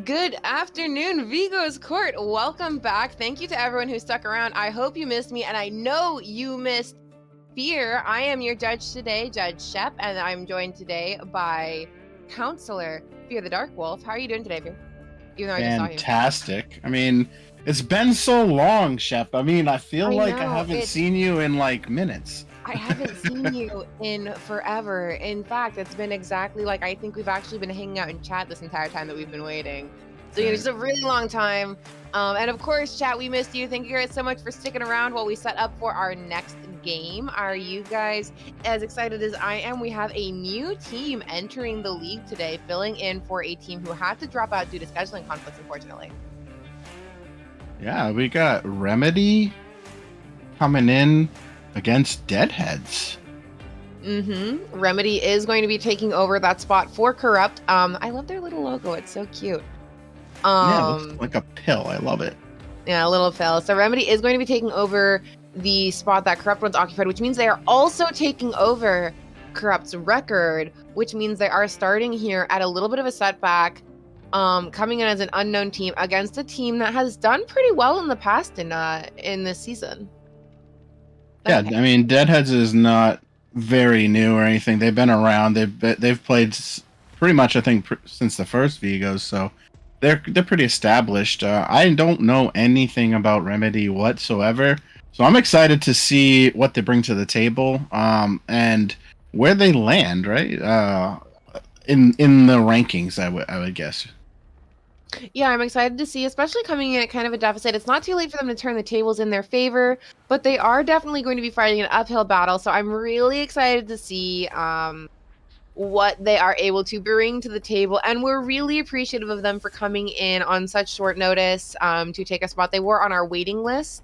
Good afternoon, Vigo's Court. Welcome back. Thank you to everyone who stuck around. I hope you missed me, and I know you missed Fear. I am your judge today, Judge Shep, and I'm joined today by Counselor Fear the Dark Wolf. How are you doing today, Fear? Even though I just saw you. Fantastic. I mean, it's been so long, Shep. I mean, I feel I like I know, haven't seen you in like minutes. I haven't seen you in forever. In fact, it's been exactly like I think we've actually been hanging out in chat this entire time that we've been waiting. So Right. it's a really long time. And of course, chat, we missed you. Thank you guys so much for sticking around while we set up for our next game. Are you guys as excited as I am? We have a new team entering the league today, filling in for a team who had to drop out due to scheduling conflicts, unfortunately. Yeah, we got Remedy coming in against Deadheads. Remedy is going to be taking over that spot for Corrupt. I love their little logo. It's so cute. Yeah, it looks like a pill. I love it. Yeah, a little pill. So Remedy is going to be taking over the spot that Corrupt once occupied, which means they are also taking over Corrupt's record, which means they are starting here at a little bit of a setback, coming in as an unknown team against a team that has done pretty well in the past in this season. Yeah, I mean, Deadheads is not very new or anything. They've been around. They've played pretty much, I think, since the first Vigos, so they're pretty established. I don't know anything about Remedy whatsoever, so I'm excited to see what they bring to the table, and where they land. Right, in the rankings, I would guess. Yeah, I'm excited to see, especially coming in at kind of a deficit. It's not too late for them to turn the tables in their favor, but they are definitely going to be fighting an uphill battle. So I'm really excited to see what they are able to bring to the table. And we're really appreciative of them for coming in on such short notice to take a spot. They were on our waiting list.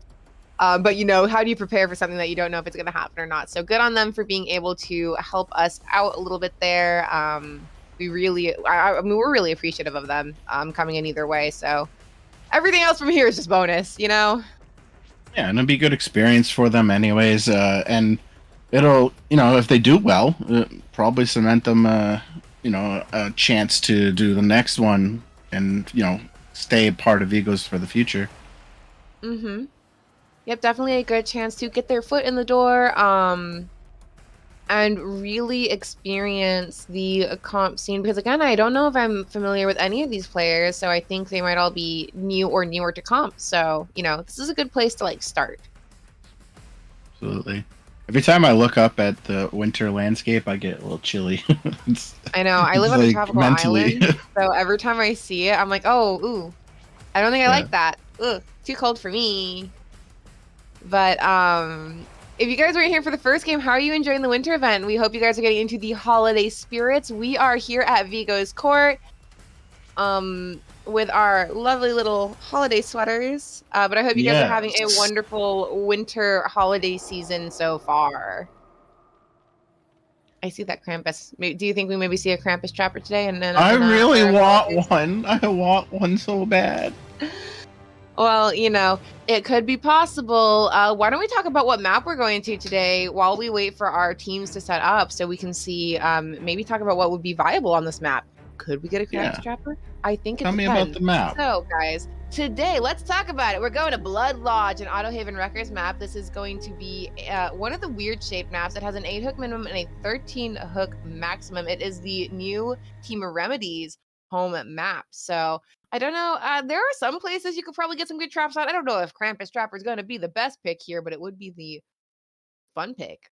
But how do you prepare for something that you don't know if it's going to happen or not? So good on them for being able to help us out a little bit there. We're really appreciative of them coming in either way. So everything else from here is just bonus, Yeah, and it'll be good experience for them anyways. And it'll, if they do well, probably cement them, a chance to do the next one and, stay part of Vigos for the future. Yep, definitely a good chance to get their foot in the door. And really experience the comp scene, because again, I don't know if I'm familiar with any of these players, so I think they might all be new or newer to comp. So this is a good place to start. Absolutely. Every time I look up at the winter landscape, I get a little chilly. I know. I live on a tropical island, so every time I see it, I'm like, oh, ooh, I don't think I like that. Ugh, too cold for me. But if you guys weren't here for the first game, how are you enjoying the winter event? We hope you guys are getting into the holiday spirits. We are here at Vigo's Court with our lovely little holiday sweaters. But I hope you guys are having a wonderful winter holiday season so far. I see that Krampus. Do you think we maybe see a Krampus Trapper today? I really want one. I want one so bad. Well, it could be possible. Why don't we talk about what map we're going to today while we wait for our teams to set up so we can see, maybe talk about what would be viable on this map. Could we get a Krampus Trapper? I think it depends. Tell me about the map. So, guys, today, let's talk about it. We're going to Blood Lodge, an Autohaven Wreckers map. This is going to be one of the weird shaped maps. It has an 8-hook minimum and a 13-hook maximum. It is the new Team Remedies home map. So I don't know. There are some places you could probably get some good traps on. I don't know if Krampus Trapper is going to be the best pick here, but it would be the fun pick.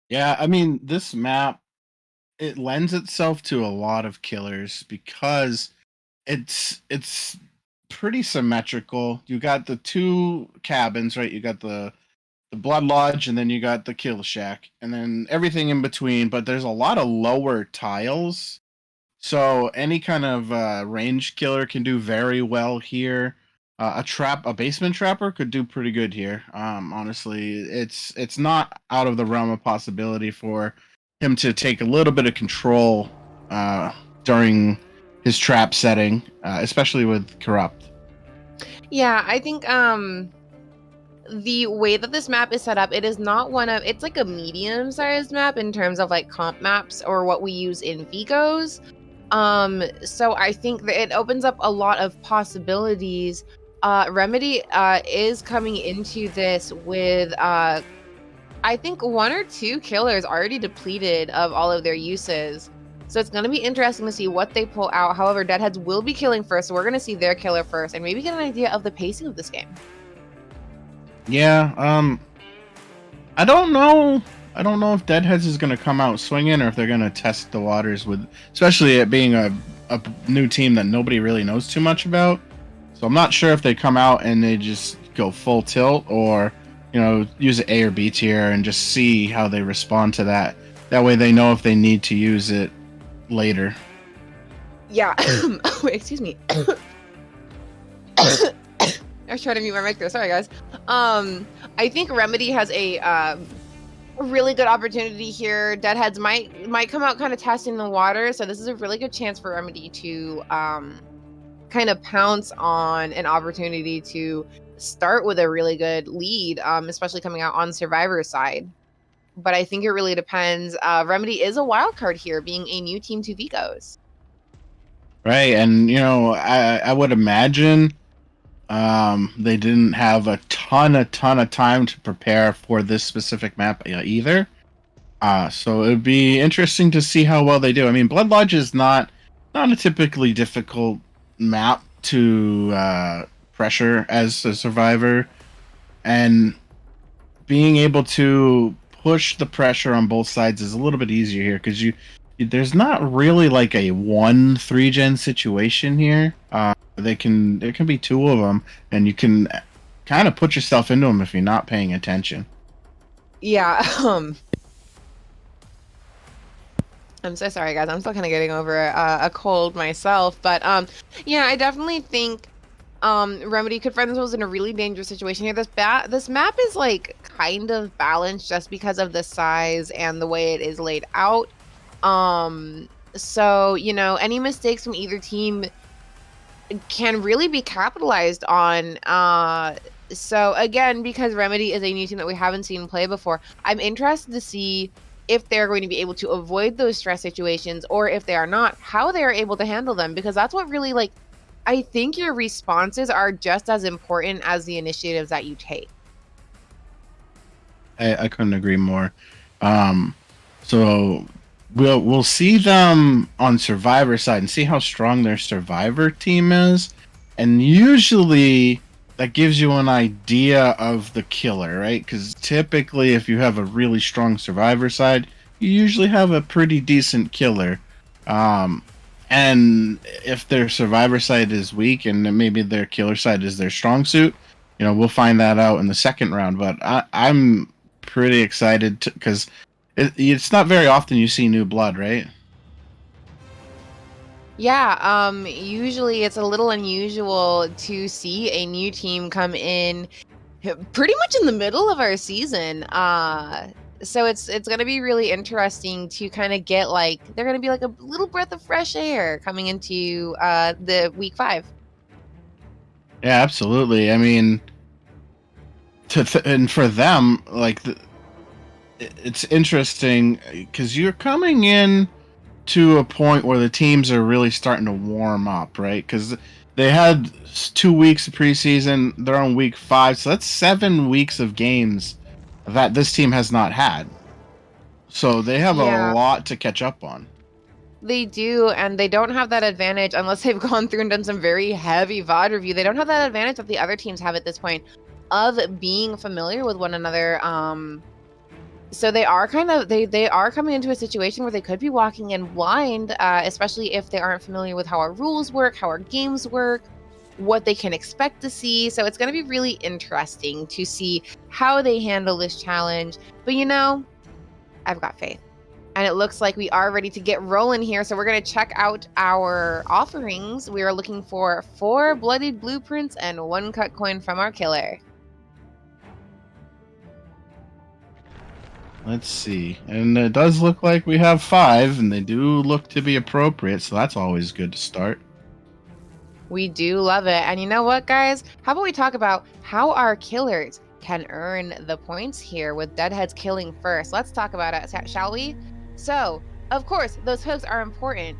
Yeah, I mean, this map, it lends itself to a lot of killers because it's pretty symmetrical. You got the two cabins, right? You got the Blood Lodge, and then you got the Kill Shack, and then everything in between. But there's a lot of lower tiles, so any kind of range killer can do very well here. A basement trapper could do pretty good here. Honestly, it's not out of the realm of possibility for him to take a little bit of control during his trap setting, especially with Corrupt. Yeah, I think the way that this map is set up, it's like a medium-sized map in terms of comp maps or what we use in Vigos. So I think that it opens up a lot of possibilities. Remedy is coming into this with I think one or two killers already depleted of all of their uses. So it's going to be interesting to see what they pull out. However, Deadheads will be killing first, so we're going to see their killer first and maybe get an idea of the pacing of this game. Yeah, I don't know. I don't know if Deadheads is going to come out swinging or if they're going to test the waters with, especially it being a new team that nobody really knows too much about. So I'm not sure if they come out and they just go full tilt or, use an A or B tier and just see how they respond to that. That way they know if they need to use it later. Yeah. Wait, excuse me. I was trying to mute my mic there. Sorry, guys. I think Remedy has a really good opportunity here. Deadheads might come out kind of testing the water, so this is a really good chance for Remedy to kind of pounce on an opportunity to start with a really good lead, especially coming out on Survivor's side. But I think it really depends. Remedy is a wild card here, being a new team to Vigos. Right, and I would imagine they didn't have a ton of time to prepare for this specific map either. So it'd be interesting to see how well they do. I mean, Blood Lodge is not a typically difficult map to pressure as a survivor, and being able to push the pressure on both sides is a little bit easier here because there's not really like a 1-3 gen situation here. There can be two of them, and you can kind of put yourself into them if you're not paying attention. Yeah. I'm so sorry, guys. I'm still kind of getting over a cold myself, but yeah, I definitely think Remedy could find themselves in a really dangerous situation here. This map is like kind of balanced just because of the size and the way it is laid out. So any mistakes from either team can really be capitalized on. So again, because Remedy is a new team that we haven't seen play before, I'm interested to see if they're going to be able to avoid those stress situations, or if they are not, how they are able to handle them, because that's what really, like, I think your responses are just as important as the initiatives that you take. I couldn't agree more. So we'll see them on Survivor side and see how strong their Survivor team is, and usually that gives you an idea of the killer, right? Because typically, if you have a really strong Survivor side, you usually have a pretty decent killer. And if their Survivor side is weak and maybe their killer side is their strong suit, we'll find that out in the second round. But I'm pretty excited because it's not very often you see new blood, right? Yeah, usually it's a little unusual to see a new team come in pretty much in the middle of our season. So it's going to be really interesting to kind of get they're going to be like a little breath of fresh air coming into the week 5. Yeah, absolutely. I mean, and for them, it's interesting because you're coming in to a point where the teams are really starting to warm up, right? Because they had 2 weeks of preseason, they're on week 5, so that's 7 weeks of games that this team has not had. So they have a lot to catch up on. They do, and they don't have that advantage unless they've gone through and done some very heavy VOD review. They don't have that advantage that the other teams have at this point of being familiar with one another. So they are they are coming into a situation where they could be walking in blind, especially if they aren't familiar with how our rules work, how our games work, what they can expect to see. So it's going to be really interesting to see how they handle this challenge. But I've got faith. And it looks like we are ready to get rolling here. So we're going to check out our offerings. We are looking for 4 bloodied blueprints and 1 cut coin from our killer. Let's see. And it does look like we have 5, and they do look to be appropriate, so that's always good to start. We do love it. And you know what, guys? How about we talk about how our killers can earn the points here with Deadheads killing first. Let's talk about it, shall we? So, of course, those hooks are important.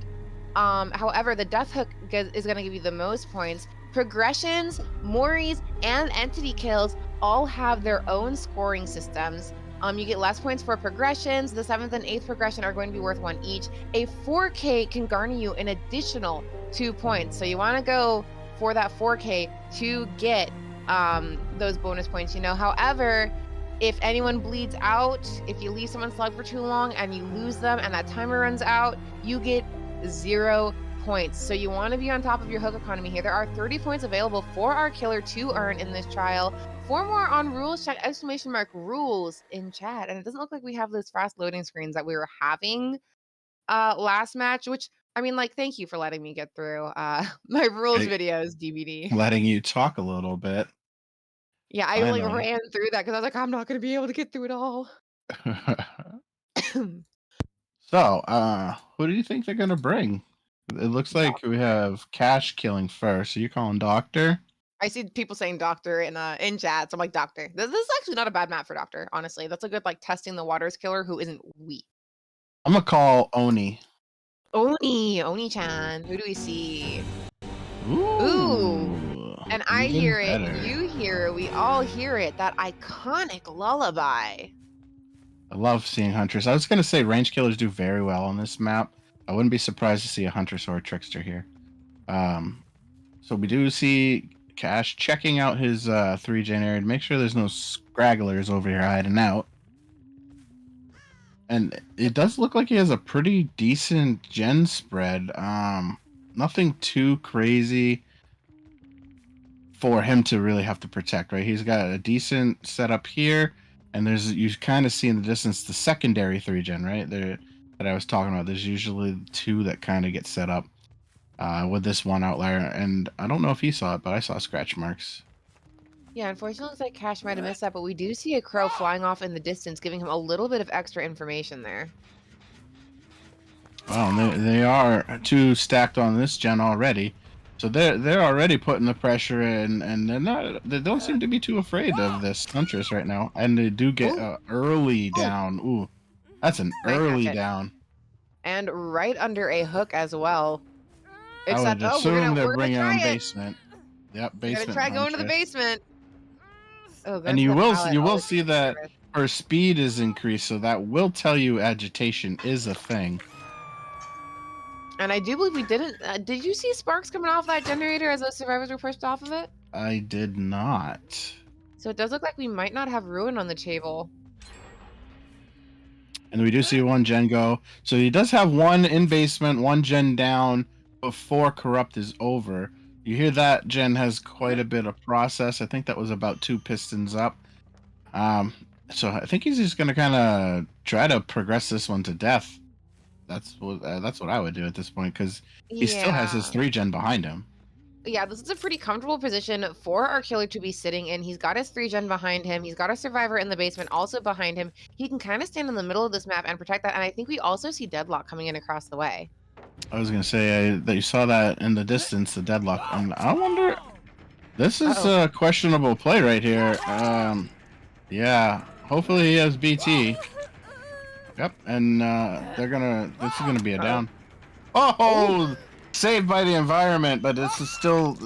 However, the Death Hook is going to give you the most points. Progressions, Moris, and entity kills all have their own scoring systems. You get less points for progressions. The 7th and 8th progression are going to be worth 1 each. A 4K can garner you an additional 2 points. So you want to go for that 4K to get those bonus points, you know. However, if anyone bleeds out, if you leave someone slug for too long and you lose them and that timer runs out, you get 0 points. So you want to be on top of your hook economy here. There are 30 points available for our killer to earn in this trial. 4 more on rules chat, !rules in chat. And it doesn't look like we have those fast loading screens that we were having last match, which I mean, like, thank you for letting me get through my rules videos DVD. Letting you talk a little bit. Yeah, I like ran through that because I was like, I'm not going to be able to get through it all. So, who do you think they're gonna bring? It looks like we have Cash killing first. So you're calling Doctor? I see people saying Doctor in chat. So I'm like, Doctor. This is actually not a bad map for Doctor, honestly. That's a good like testing the waters killer who isn't weak. I'm gonna call Oni. Oni-chan. Who do we see? Ooh. And I hear it. You hear it. We all hear it. That iconic lullaby. I love seeing Huntress. I was gonna say range killers do very well on this map. I wouldn't be surprised to see a Huntress or a Trickster here. So we do see Cash checking out his 3-gen area to make sure there's no scragglers over here hiding out. And it does look like he has a pretty decent gen spread. Nothing too crazy for him to really have to protect, right? He's got a decent setup here, and there's, you kind of see in the distance the secondary 3-gen, right? There that I was talking about. There's usually 2 that kind of get set up with this one outlier, and I don't know if he saw it, but I saw scratch marks. Yeah, unfortunately, it looks like Cash might have missed that, but we do see a crow flying off in the distance, giving him a little bit of extra information there. Well, they are 2 stacked on this gen already, so they're already putting the pressure in, and they don't seem to be too afraid of this Huntress right now, and they do get early down. Ooh, that's an early down, and right under a hook as well. Except I would assume they're bringing on basement. Yep, basement. We're gonna try going to the basement. Oh, and you will see that her speed is increased, so that will tell you agitation is a thing. And I do believe we didn't. Did you see sparks coming off that generator as those survivors were pushed off of it? I did not. So it does look like we might not have Ruin on the table. And we do see 1 gen go. So he does have 1 in basement, 1 gen down before Corrupt is over. You hear that gen has quite a bit of process. I think that was about 2 pistons up. So I think he's just going to kind of try to progress this one to death. That's what I would do at this point, because he still has his 3-gen behind him. Yeah, this is a pretty comfortable position for our killer to be sitting in. He's got his 3-gen behind him. He's got a survivor in the basement also behind him. He can kind of stand in the middle of this map and protect that. And I think we also see Deadlock coming in across the way. I was going to say that you saw that in the distance, the Deadlock. And I wonder, this is a questionable play right here. Yeah, hopefully he has BT. Yep, and this is gonna be a down. Oh, saved by the environment, but this is still,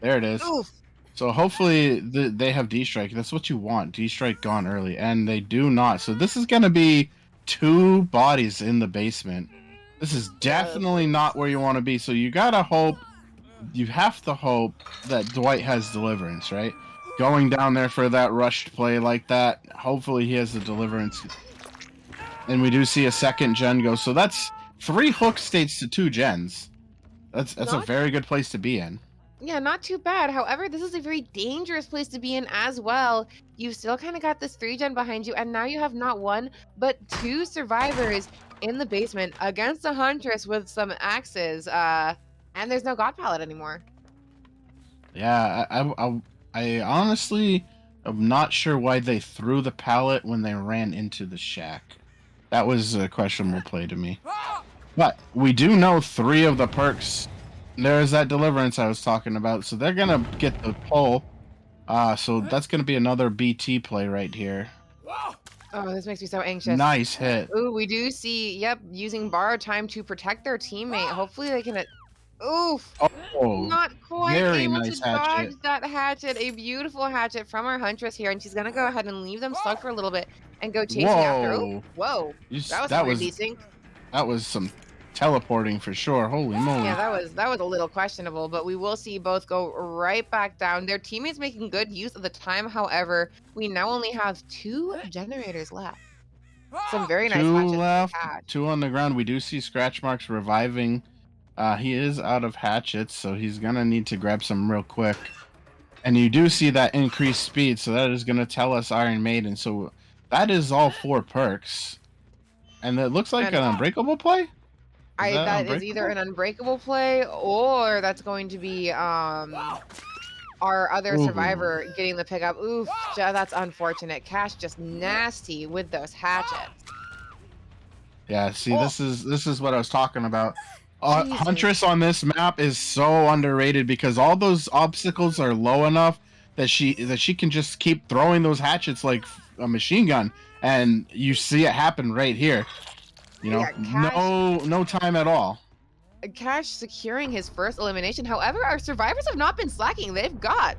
there it is. Oof. So hopefully they have D-Strike. That's what you want, D-Strike gone early, and they do not. So this is gonna be 2 bodies in the basement. This is definitely not where you want to be. So you gotta hope, you have to hope that Dwight has Deliverance, right? Going down there for that rushed play like that, hopefully he has the Deliverance. And we do see a 2nd gen go. So that's 3 hook states to 2 gens. That's a very good place to be in. Yeah, not too bad. However, this is a very dangerous place to be in as well. You've still kind of got this 3-gen behind you, and now you have not 1, but 2 survivors in the basement against a Huntress with some axes. And there's no God Pallet anymore. Yeah, I honestly am not sure why they threw the pallet when they ran into the shack. That was a questionable play to me. But we do know 3 of the perks. There's that Deliverance I was talking about. So they're going to get the pull. So that's going to be another BT play right here. Oh, this makes me so anxious. Nice hit. Ooh, we do see, yep, using borrowed time to protect their teammate. Hopefully they can. Oof. Oh, Not quite very able to nice dodge hatchet. that hatchet. A beautiful hatchet from our Huntress here, and she's gonna go ahead and leave them stuck for a little bit and go chasing after. Oh, Whoa. whoa. That was some That weird was desync. some teleporting for sure. Holy Yeah, moly. that was a little questionable, but we will see both go right back down. Their teammates making good use of the time. However, we now only have 2 generators left. Some very nice 2 hatchets from left, Cash. 2 on the ground. We do see Scratch Marks reviving. He is out of hatchets, so he's gonna need to grab some real quick. And you do see that increased speed, so that is gonna tell us Iron Maiden. So that is all 4 perks. And it looks like And an unbreakable play. Is that that is either unbreakable? an unbreakable play or that's going to be our other Ooh. survivor getting the pickup. Oof, that's unfortunate. Cash just nasty with those hatchets. Yeah, see, Oh, this is what I was talking about. Jesus. Huntress on this map is so underrated because all those obstacles are low enough that she can just keep throwing those hatchets like a machine gun, and you see it happen right here. You know, Yeah, Cash no time at all. Cash securing his first elimination. However, our survivors have not been slacking. They've got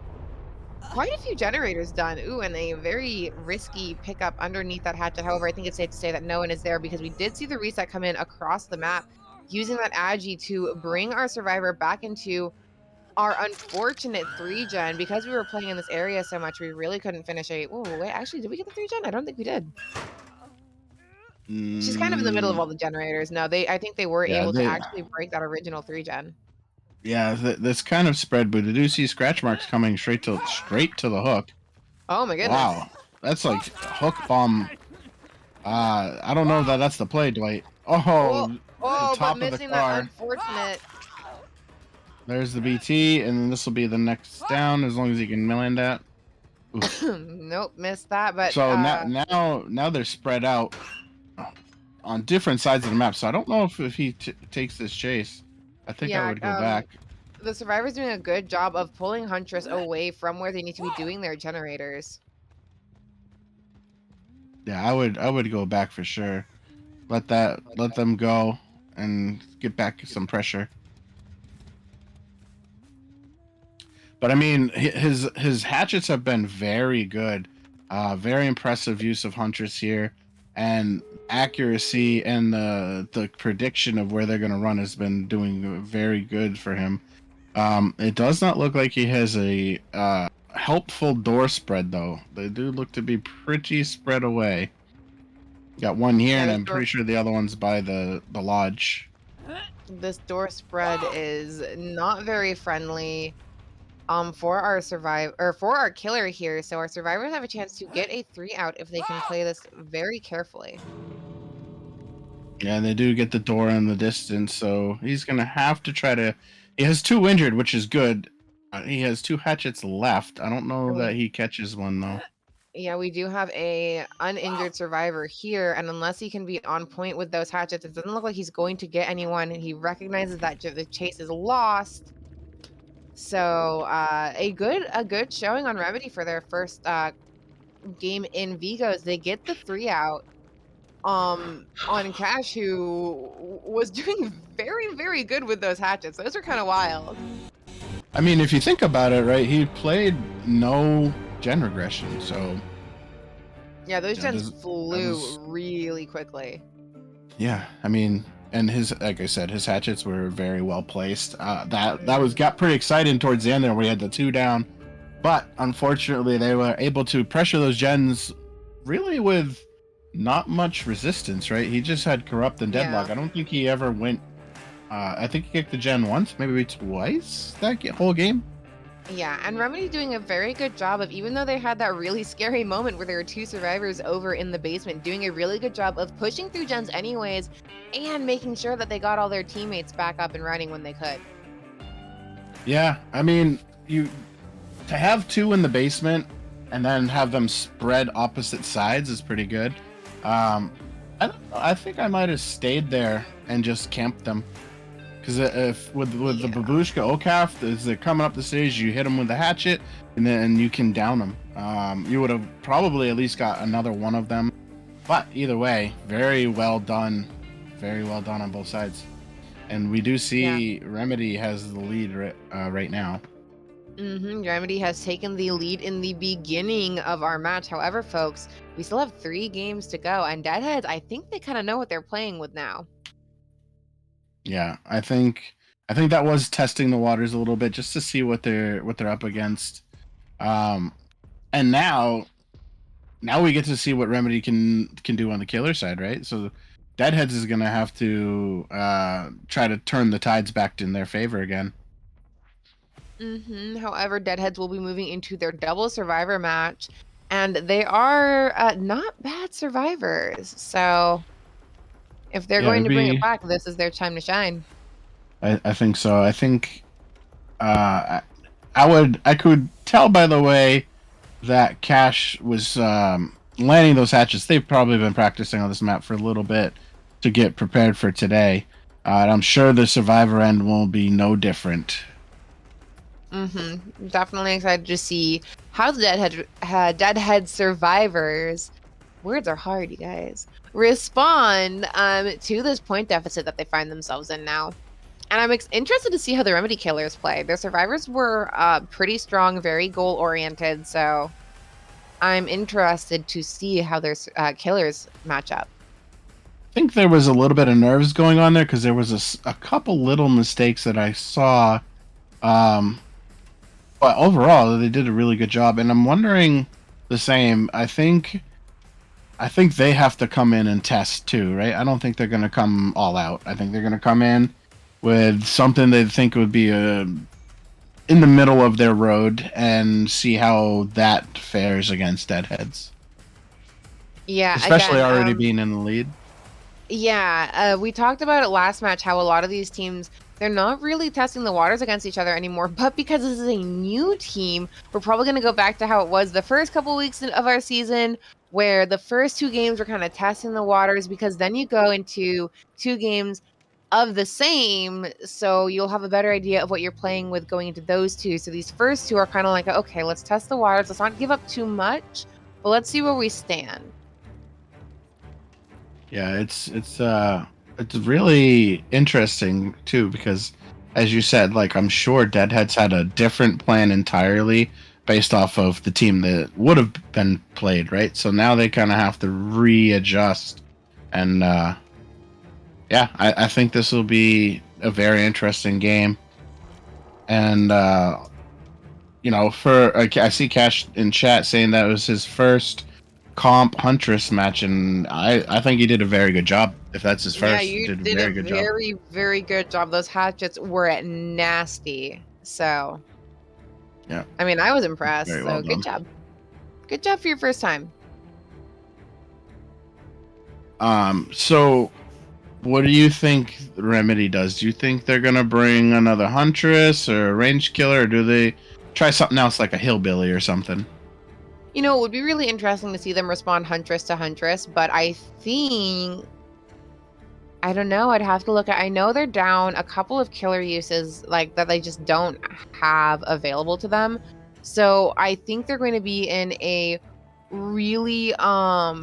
quite a few generators done. Ooh, and a very risky pickup underneath that hatchet. However, I think it's safe to say that no one is there because we did see the reset come in across the map using that Agi to bring our survivor back into our unfortunate 3-gen. Because we were playing in this area so much, we really couldn't finish a. Oh, wait, actually, did we get the 3-gen? I don't think we did. She's kind of in the middle of Mm, all the generators. No, I think they were yeah, able to actually break that original 3-gen. this kind of spread, but I do see Scratch Marks coming straight to the hook. Oh my goodness. Wow, that's like a hook bomb. I don't know that that's the play, Dwight. Oh, Oh, oh, but top of the missing that car. unfortunate. There's the BT, and then this will be the next down as long as you can land that. Oof. Nope, missed that. But So now they're spread out on different sides of the map. So I don't know if he takes this chase. I think I yeah, would go back. the survivors doing a good job of pulling Huntress away from where they need to be doing their generators. Yeah, I would go back for sure. Let them go and get back some pressure. But I mean, his hatchets have been very good. Very impressive use of Huntress here, and accuracy and the prediction of where they're going to run has been doing very good for him. It does not look like he has a helpful door spread though. They do look to be pretty spread away. Got one here, Yeah, and I'm pretty sure the other one's by the lodge. this door spread is not very friendly. For our for our killer here. So our survivors have a chance to get a 3 out if they can play this very carefully. Yeah, and they do get the door in the distance, so he's gonna have to try to. He has 2 injured, which is good. He has 2 hatchets left. I don't know And that he catches one though. yeah, we do have a uninjured survivor here, and unless he can be on point with those hatchets, it doesn't look like he's going to get anyone. He recognizes that the chase is lost. So a good showing on Remedy for their first game in Vigos. They get the 3 out on Cash, who was doing very good with those hatchets. Those are kind of wild. I mean, if you think about it, right? He played no gen regression, so Yeah, those yeah, gens flew was- really quickly. yeah. I mean, and his like I said, his hatchets were very well placed. That got pretty exciting towards the end there, where he had the 2 down. But unfortunately, they were able to pressure those gens really with not much resistance, right? He just had corrupt and deadlock. Yeah. I don't think he ever went. I think he kicked the gen once, maybe twice that whole game. Yeah, and Remedy doing a very good job of, even though they had that really scary moment where there were 2 survivors over in the basement, doing a really good job of pushing through gens anyways and making sure that they got all their teammates back up and running when they could. Yeah, I mean, to have 2 in the basement and then have them spread opposite sides is pretty good. I don't know, I think I might have stayed there and just camped them. Because if with the Babushka Okaf, as they're coming up the stage, you hit them with the hatchet, and then you can down them. You would have probably at least got another one of them But either way, very well done on both sides. And we do Yeah. see Remedy has the lead right now. Remedy has taken the lead in the beginning of our match. However, folks, we still have 3 games to go, and Deadheads, I think they kind of know what they're playing with now. Yeah, I think that was testing the waters a little bit just to see what they're up against. Um, and now we get to see what Remedy can do on the killer side, right? So Deadheads is gonna have to try to turn the tides back in their favor again. However, Deadheads will be moving into their double survivor match, and they are not bad survivors. So if they're Yeah, going it'd to bring it be. back, this is their time to shine. I think so. I think I could tell by the way that Cash was landing those hatches. They've probably been practicing on this map for a little bit to get prepared for today. And I'm sure the survivor end will be no different. Definitely excited to see how the Deadhead survivors, words are hard, you guys, respond to this point deficit that they find themselves in now. And I'm interested to see how the Remedy killers play. Their survivors were pretty strong, very goal oriented. So I'm interested to see how their killers match up. I think there was a little bit of nerves going on there because there was a couple little mistakes that I saw. Um, but overall, they did a really good job. And I'm wondering the same. I think they have to come in and test too, right? I don't think they're going to come all out. I think they're going to come in with something they think would be in the middle of their road and see how that fares against Deadheads. Yeah, Especially again, already being in the lead. yeah, we talked about it last match how a lot of these teams, they're not really testing the waters against each other anymore. But because this is a new team, we're probably going to go back to how it was the first couple weeks of our season, where the first 2 games were kind of testing the waters, because then you go into 2 games of the same, so you'll have a better idea of what you're playing with going into those 2. So these first 2 are kind of like, okay, let's test the waters. Let's not give up too much, but let's see where we stand. Yeah, it's really interesting too because as you said, like I'm sure Deadheads had a different plan entirely based off of the team that would have been played, right? So now they kind of have to readjust and yeah, I think this will be a very interesting game. And for I see Cash in chat saying that was his first comp Huntress match, and I think he did a very good job. If that's his Yeah, first, he you did a did a very good job. very, very good job. Those hatchets were nasty. So, Yeah, I mean, I was impressed. very well So, good done. job. Good job for your first time. So what do you think Remedy does? Do you think they're gonna bring another Huntress or a range killer, or do they try something else like a hillbilly or something? You know, it would be really interesting to see them respond Huntress to Huntress, but I think, I don't know. I'd have to look at, I know they're down a couple of killer uses like that they just don't have available to them. So I think they're going to be in a really I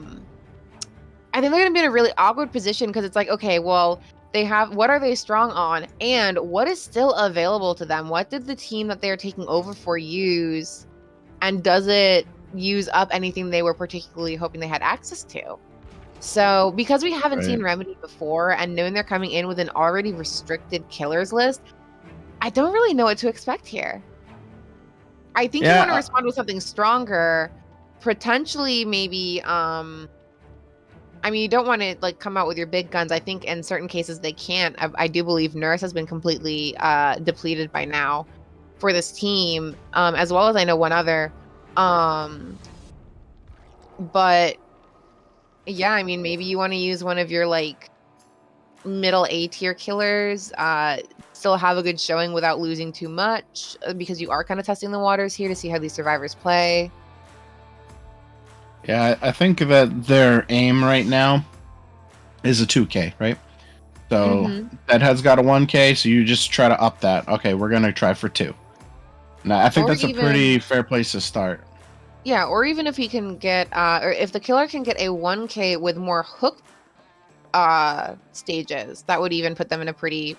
think they're going to be in a really awkward position because it's like, okay, well, they have, what are they strong on? And what is still available to them? What did the team that they're taking over for use? And does it use up anything they were particularly hoping they had access to? So, because we haven't Right. seen Remedy before and knowing they're coming in with an already restricted killers list, I don't really know what to expect here. I think you want to Yeah, respond with something stronger, potentially maybe I mean, you don't want to like come out with your big guns. I think in certain cases they can't. I do believe Nurse has been completely depleted by now for this team, as well as I know one other. But yeah, I mean, maybe you want to use one of your like middle A tier killers, still have a good showing without losing too much, because you are kind of testing the waters here to see how these survivors play. yeah. I think that their aim right now is a 2K, right? So that has got a 1K, so you just try to up that. Okay, we're gonna try for 2. Now I think Or that's a even pretty fair place to start. Yeah, or even if he can get, or if the killer can get a 1K with more hook stages, that would even put them in a pretty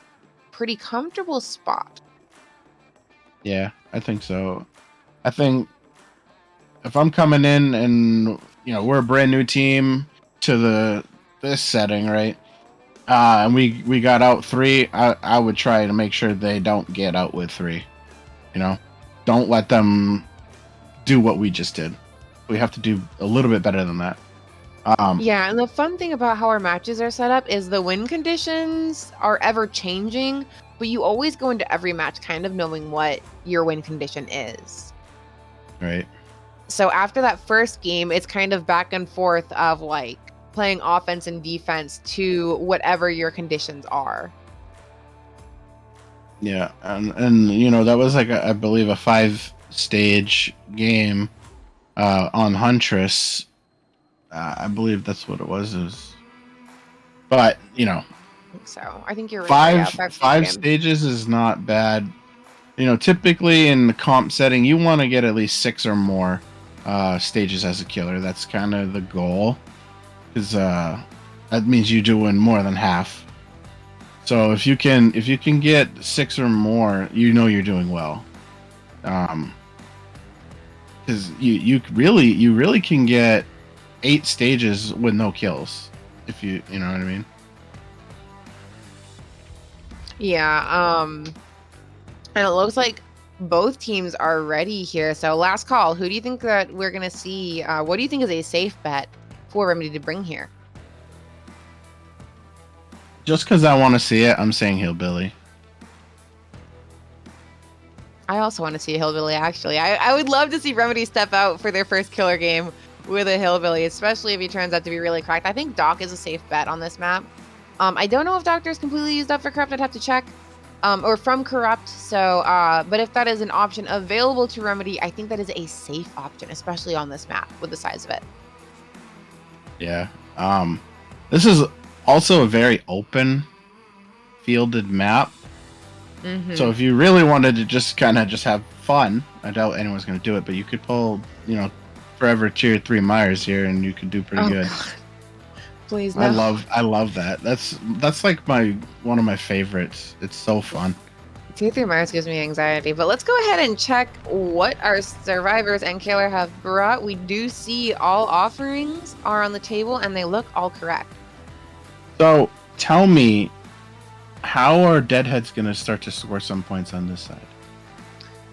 comfortable spot. Yeah, I think so. I think if I'm coming in and we're a brand new team to this setting, right? And we got out three. I would try to make sure they don't get out with three. You know, don't let them do what we just did. We have to do a little bit better than that. Yeah, and the fun thing about how our matches are set up is the win conditions are ever changing, but you always go into every match kind of knowing what your win condition is. Right. So after that first game, it's kind of back and forth of like playing offense and defense to whatever your conditions are. Yeah, and that was like I believe a 5-stage game on Huntress. I believe that's what it was. But So I think you're right there. Yeah, five 5 stage five game. stages is not bad. Typically in the comp setting, you want to get at least 6 or more stages as a killer. That's kind of the goal, because that means you're doing more than half. So if you can get 6 or more, you're doing well. Because you really can get 8 stages with no kills, if you know what I mean. Yeah, and it looks like both teams are ready here. So last call, who do you think that we're gonna see? What do you think is a safe bet for Remedy to bring here? Just because I want to see it, I'm saying Hillbilly. I also want to see a Hillbilly, actually. I would love to see Remedy step out for their first killer game with a Hillbilly, especially if he turns out to be really cracked. I think Doc is a safe bet on this map. I don't know if Doctor is completely used up for Corrupt. I'd have to check. Or from Corrupt. So, but if that is an option available to Remedy, I think that is a safe option, especially on this map with the size of it. Yeah. This is also a very open fielded map. So if you really wanted to just kind of just have fun, I doubt anyone's going to do it, but you could pull, Forever Tier 3 Myers here and you could do pretty good. God. Please no. I love that. That's like one of my favorites. It's so fun. Tier 3 Myers gives me anxiety, but let's go ahead and check what our survivors and Kayler have brought. We do see all offerings are on the table and they look all correct. So tell me, how are Deadheads going to start to score some points on this side?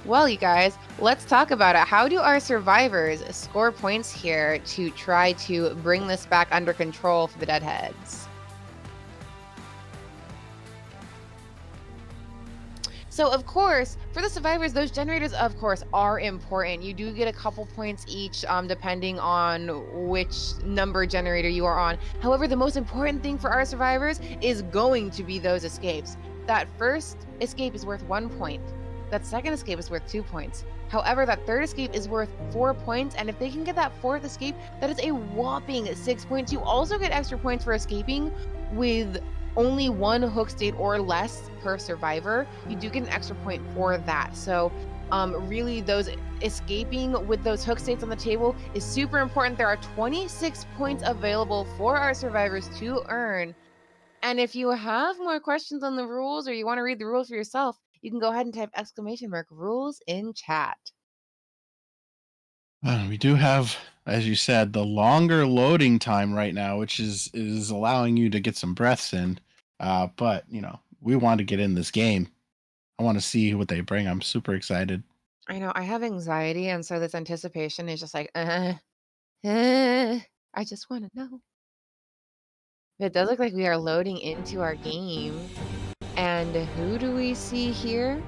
Well, you guys, let's talk about it. How do our survivors score points here to try to bring this back under control for the Deadheads? So, of course, for the survivors, those generators, of course, are important. You do get a couple points each, depending on which number generator you are on. However, the most important thing for our survivors is going to be those escapes. That first escape is worth 1 point. That second escape is worth 2 points. However, that third escape is worth 4 points. And if they can get that fourth escape, that is a whopping 6 points. You also get extra points for escaping with only 1 hook state or less per survivor. You do get an extra point for that. So really those escaping with those hook states on the table is super important. There are 26 points available for our survivors to earn. And if you have more questions on the rules or you want to read the rules for yourself, you can go ahead and type !rules in chat. We do have, as you said, the longer loading time right now, which is allowing you to get some breaths in. But we want to get in this game. I want to see what they bring. I'm super excited. I know I have anxiety, and so this anticipation is just like, I just want to know. It does look like we are loading into our game. And who do we see here?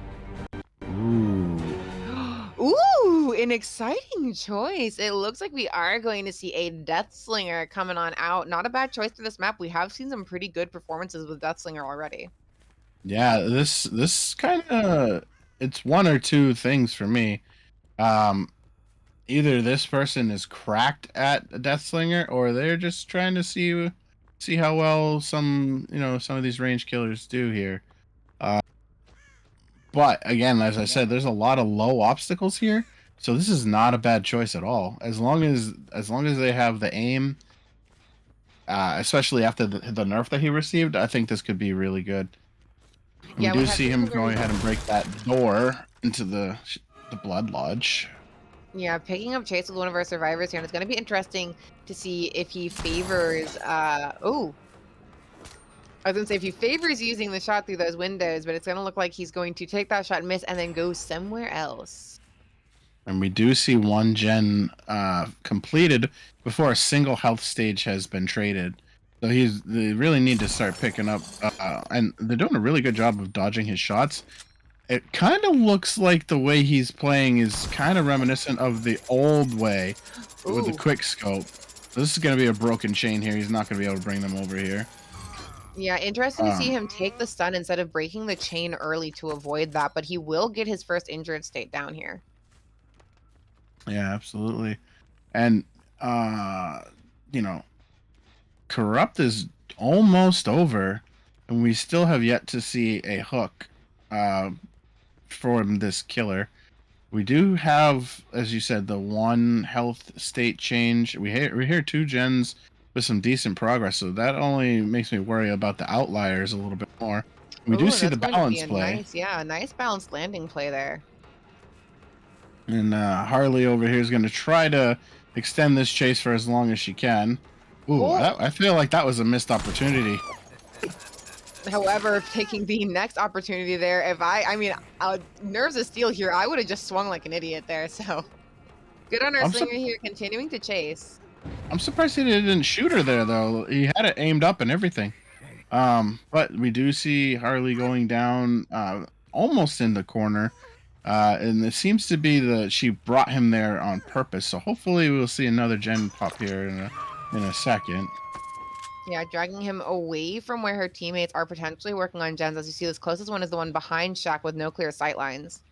Ooh. Ooh, an exciting choice. It looks like we are going to see a Deathslinger coming on out. Not a bad choice for this map. We have seen some pretty good performances with Deathslinger already. Yeah, this kind of, it's one or two things for me. Either this person is cracked at a Deathslinger, or they're just trying to see how well some of these range killers do here. But again, as I said, there's a lot of low obstacles here, So this is not a bad choice at all. As long as they have the aim, especially after the nerf that he received, I think this could be really good. And we Yeah, we do have see this is him a very going ahead and break that door into the Blood Lodge. yeah, picking up chase with one of our survivors here, and it's gonna be interesting to see if he favors oh. I was gonna say if he favors using the shot through those windows, but it's gonna look like he's going to take that shot and miss and then go somewhere else. And we do see one gen completed before a single health stage has been traded. So they really need to start picking up, and they're doing a really good job of dodging his shots. It kind of looks like the way he's playing is kind of reminiscent of the old way with the Ooh. quick scope. So this is going to be a broken chain here. He's not going to be able to bring them over here. Yeah, interesting to see him take the stun instead of breaking the chain early to avoid that, but he will get his first injured state down here. Yeah, absolutely. And you know, Corrupt is almost over, and we still have yet to see a hook uh, from this killer. We do have, as you said, the one health state change. We hear two gens with some decent progress, so that only makes me worry about the outliers a little bit more. We do Ooh, see the that's going to be balance a play, nice balanced landing play there. and Harley over here is going to try to extend this chase for as long as she can. Ooh, Oh, I feel like that was a missed opportunity. however, taking the next opportunity there, if I mean, nerves of steel here, I would have just swung like an idiot there. So good on our I'm slinger here, continuing to chase. I'm surprised he didn't shoot her there though. He had it aimed up and everything. But we do see Harley going down almost in the corner. And it seems to be that she brought him there on purpose. So hopefully we'll see another gen pop here in a second. Yeah, dragging him away from where her teammates are potentially working on gens. As you see, this closest one is the one behind Shaq with no clear sight lines.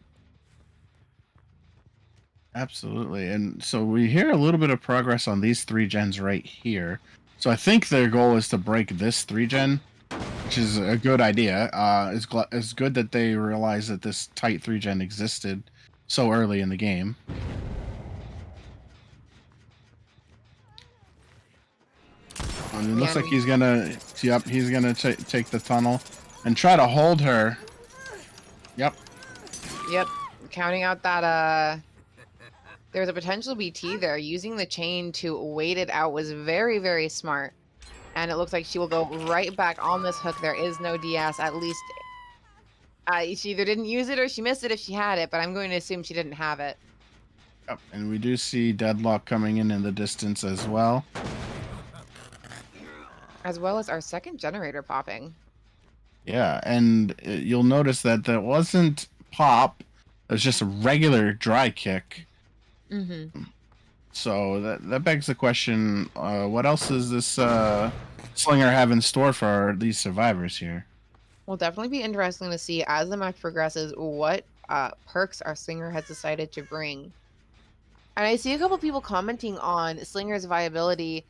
Absolutely. And so we hear a little bit of progress on these three gens right here. So I think their goal is to break this three gen, which is a good idea. It's good that they realize that this tight three gen existed so early in the game. And it looks like he's gonna, yep, he's gonna take the tunnel and try to hold her. Yep. Yep, counting out that there's a potential BT there. Using the chain to wait it out was very, very smart. And it looks like she will go right back on this hook. There is no DS, at least. She either didn't use it or she missed it if she had it, but I'm going to assume she didn't have it. Yep. And we do see Deadlock coming in the distance as well. As well as our second generator popping. Yeah, and you'll notice that wasn't pop. It was just a regular dry kick. Mm-hmm. So that begs the question: what else does this slinger have in store for these survivors here? Will definitely be interesting to see as the match progresses what perks our Slinger has decided to bring. And I see a couple people commenting on Slinger's viability.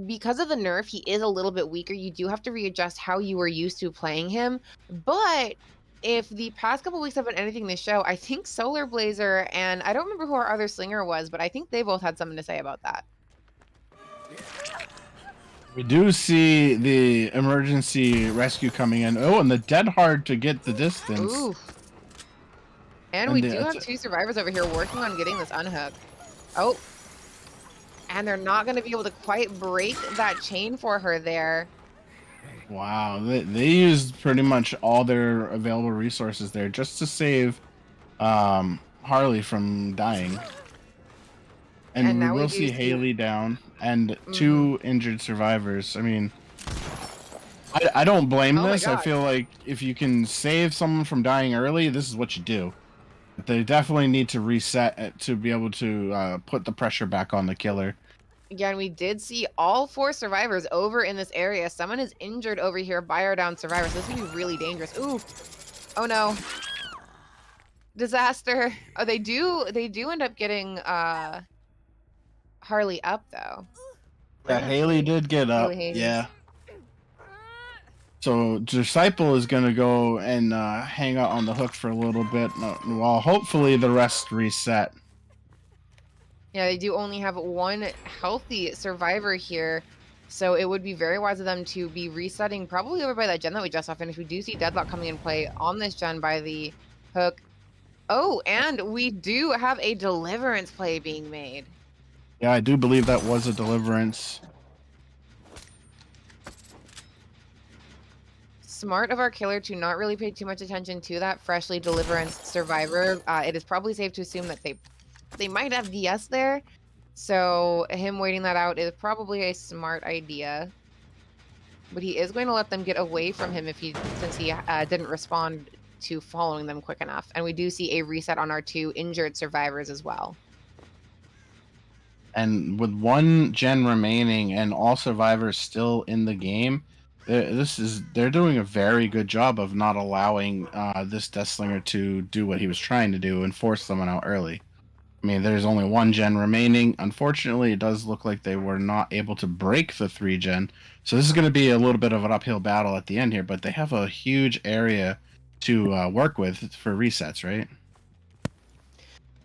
Because of the nerf, he is a little bit weaker. You do have to readjust how you were used to playing him. But if the past couple weeks have been anything to show, I think Solar Blazer and I don't remember who our other Slinger was, but I think they both had something to say about that. We do see the emergency rescue coming in. Oh, and the dead hard to get the distance. Ooh. And we do have two survivors over here working on getting this unhook. Oh. And they're not going to be able to quite break that chain for her there. Wow, they used pretty much all their available resources there just to save Harley from dying. And we will see Haley down and two injured survivors. I mean, I don't blame this. I feel like if you can save someone from dying early, this is what you do. They definitely need to reset to be able to put the pressure back on the killer. Again, we did see all 4 survivors over in this area. Someone is injured over here by our down survivors. So this is going to be really dangerous. Ooh. Oh, no. Disaster. Oh, they do end up getting Harley up, though. Yeah, Haley did get up. Yeah. So Disciple is going to go and hang out on the hook for a little bit while hopefully the rest reset. Yeah, they do only have one healthy survivor here. So it would be very wise of them to be resetting probably over by that gen that we just saw finish. We do see Deadlock coming in play on this gen by the hook. Oh, and we do have a deliverance play being made. Yeah, I do believe that was a deliverance. Smart of our killer to not really pay too much attention to that freshly deliverance survivor. It is probably safe to assume that they might have DS there. So him waiting that out is probably a smart idea. But he is going to let them get away from him since he didn't respond to following them quick enough. And we do see a reset on our 2 injured survivors as well. And with one gen remaining and all survivors still in the game, they're doing a very good job of not allowing this Deathslinger to do what he was trying to do and force someone out early. I mean, there's only one gen remaining. Unfortunately, it does look like they were not able to break the 3 gen. So this is going to be a little bit of an uphill battle at the end here, but they have a huge area to work with for resets, right?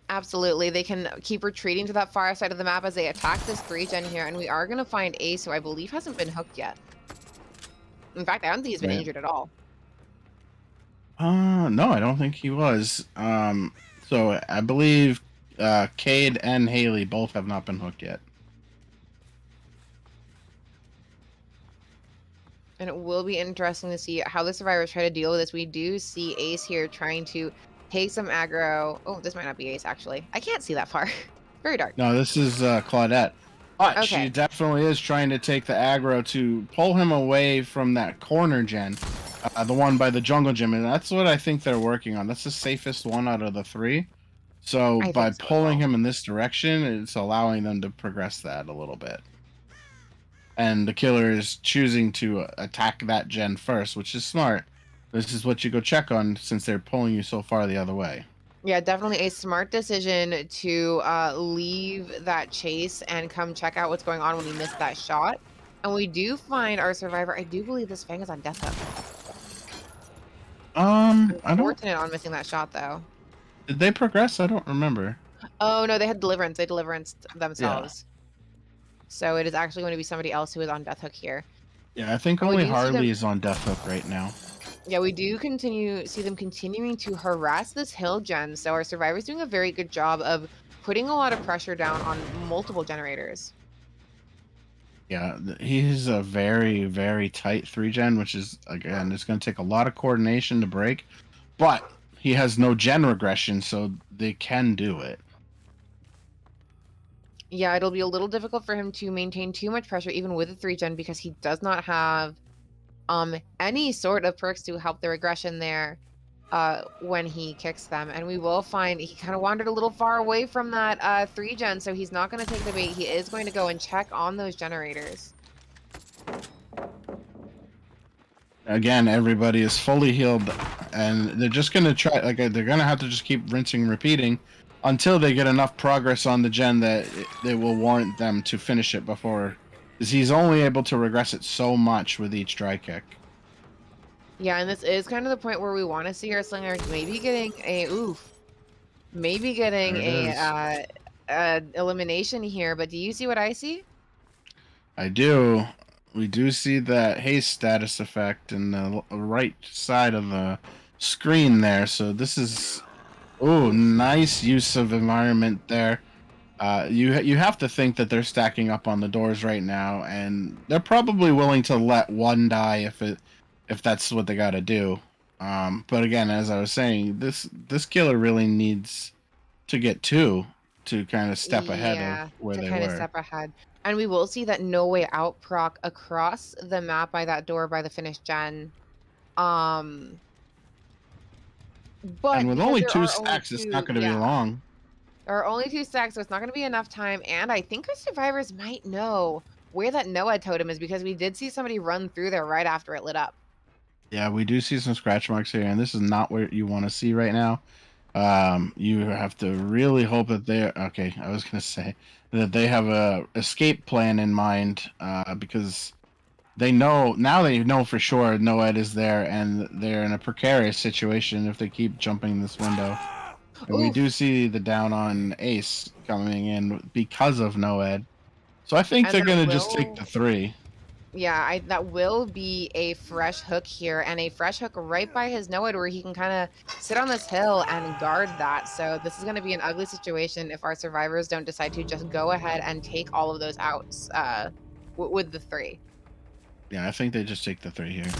Absolutely. They can keep retreating to that far side of the map as they attack this 3 gen here. And we are going to find Ace, who I believe hasn't been hooked yet. In fact, I don't think he's been Right. injured at all. No, I don't think he was. So I believe Cade and Haley both have not been hooked yet. And it will be interesting to see how the survivors try to deal with this. We do see Ace here trying to take some aggro. Oh, this might not be Ace, actually. I can't see that far. Very dark. No, this is Claudette. But she Okay. definitely is trying to take the aggro to pull him away from that corner gen, the one by the jungle gym, and that's what I think they're working on. That's the safest one out of the 3. So I by think so as pulling well. him in this direction, it's allowing them to progress that a little bit. And the killer is choosing to attack that gen first, which is smart. This is what you go check on since they're pulling you so far the other way. Yeah, definitely a smart decision to leave that chase and come check out what's going on when he missed that shot. And we do find our survivor. I do believe this Fang is on death hook. I don't. Unfortunate on missing that shot, though. Did they progress? I don't remember. Oh, no, they had deliverance. They deliverenced Yeah. themselves. So it is actually going to be somebody else who is on death hook here. Yeah, I think And we only do see them. Harley is on death hook right now. Yeah, we do see them continuing to harass this hill gen. So our survivors doing a very good job of putting a lot of pressure down on multiple generators. Yeah, he's a very, very tight 3 gen, which is, again, it's going to take a lot of coordination to break. But he has no gen regression, so they can do it. Yeah, it'll be a little difficult for him to maintain too much pressure even with a 3 gen because he does not have any sort of perks to help the regression there when he kicks them. And we will find he kind of wandered a little far away from that 3 gen, so he's not going to take the bait. He is going to go and check on those generators. Again, everybody is fully healed, and they're just going to try, like, they're going to have to just keep rinsing and repeating until they get enough progress on the gen that they will warrant them to finish it before, because he's only able to regress it so much with each dry kick. Yeah, and this is kind of the point where we want to see our slinger maybe getting maybe getting a elimination here. But do you see what I see? I do. We do see that haste status effect in the right side of the screen there. So this is, oh, nice use of environment there. You have to think that they're stacking up on the doors right now, and they're probably willing to let one die if that's what they got to do. But again, as I was saying, this killer really needs to get 2 to kind of step ahead of Yeah, where to they kind of were. step ahead. And we will see that No Way Out proc across the map by that door by the finished gen. Um, And but with because only there 2 are only stacks, it's not two, going to be yeah, long. there are only 2 stacks, so it's not going to be enough time. And I think our survivors might know where that Noah totem is because we did see somebody run through there right after it lit up. Yeah, we do see some scratch marks here, and this is not what you want to see right now. You have to really hope that they're okay. I was gonna say that they have a escape plan in mind, because they know for sure Noed is there, and they're in a precarious situation if they keep jumping this window. And we do see the down on Ace coming in because of Noed. So I think And they're that going to just take will, the 3. yeah, that will be a fresh hook here, and a fresh hook right by his Noed where he can kind of sit on this hill and guard that. So this is going to be an ugly situation if our survivors don't decide to just go ahead and take all of those outs with the 3. Yeah, I think they just take the 3 here.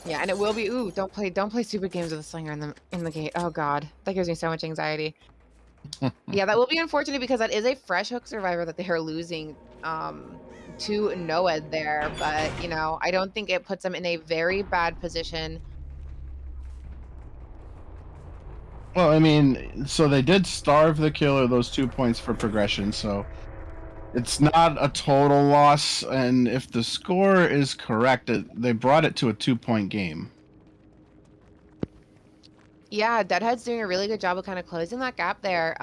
Yeah, and it will be, ooh, don't play stupid games with a slinger in the gate. Oh god, that gives me so much anxiety. Yeah, that will be unfortunate because that is a fresh hook survivor that they are losing to Noed there, but you know, I don't think it puts them in a very bad position. Well, I mean, so they did starve the killer those 2 points for progression, so it's not a total loss. And if the score is correct, they brought it to a 2-point game. Yeah, Deadhead's doing a really good job of kind of closing that gap there.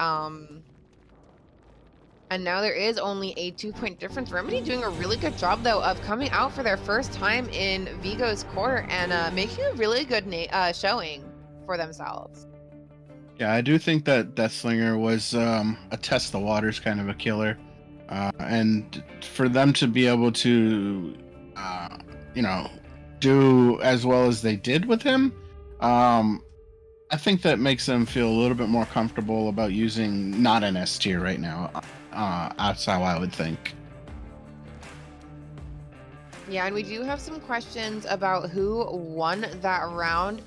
And now there is only a 2-point difference. Remedy doing a really good job, though, of coming out for their first time in Vigo's court and making a really good showing for themselves. Yeah, I do think that Deathslinger was a test the waters kind of a killer. And for them to be able to, you know, do as well as they did with him, I think that makes them feel a little bit more comfortable about using not an S tier right now. That's how I would think. Yeah, and we do have some questions about who won that round.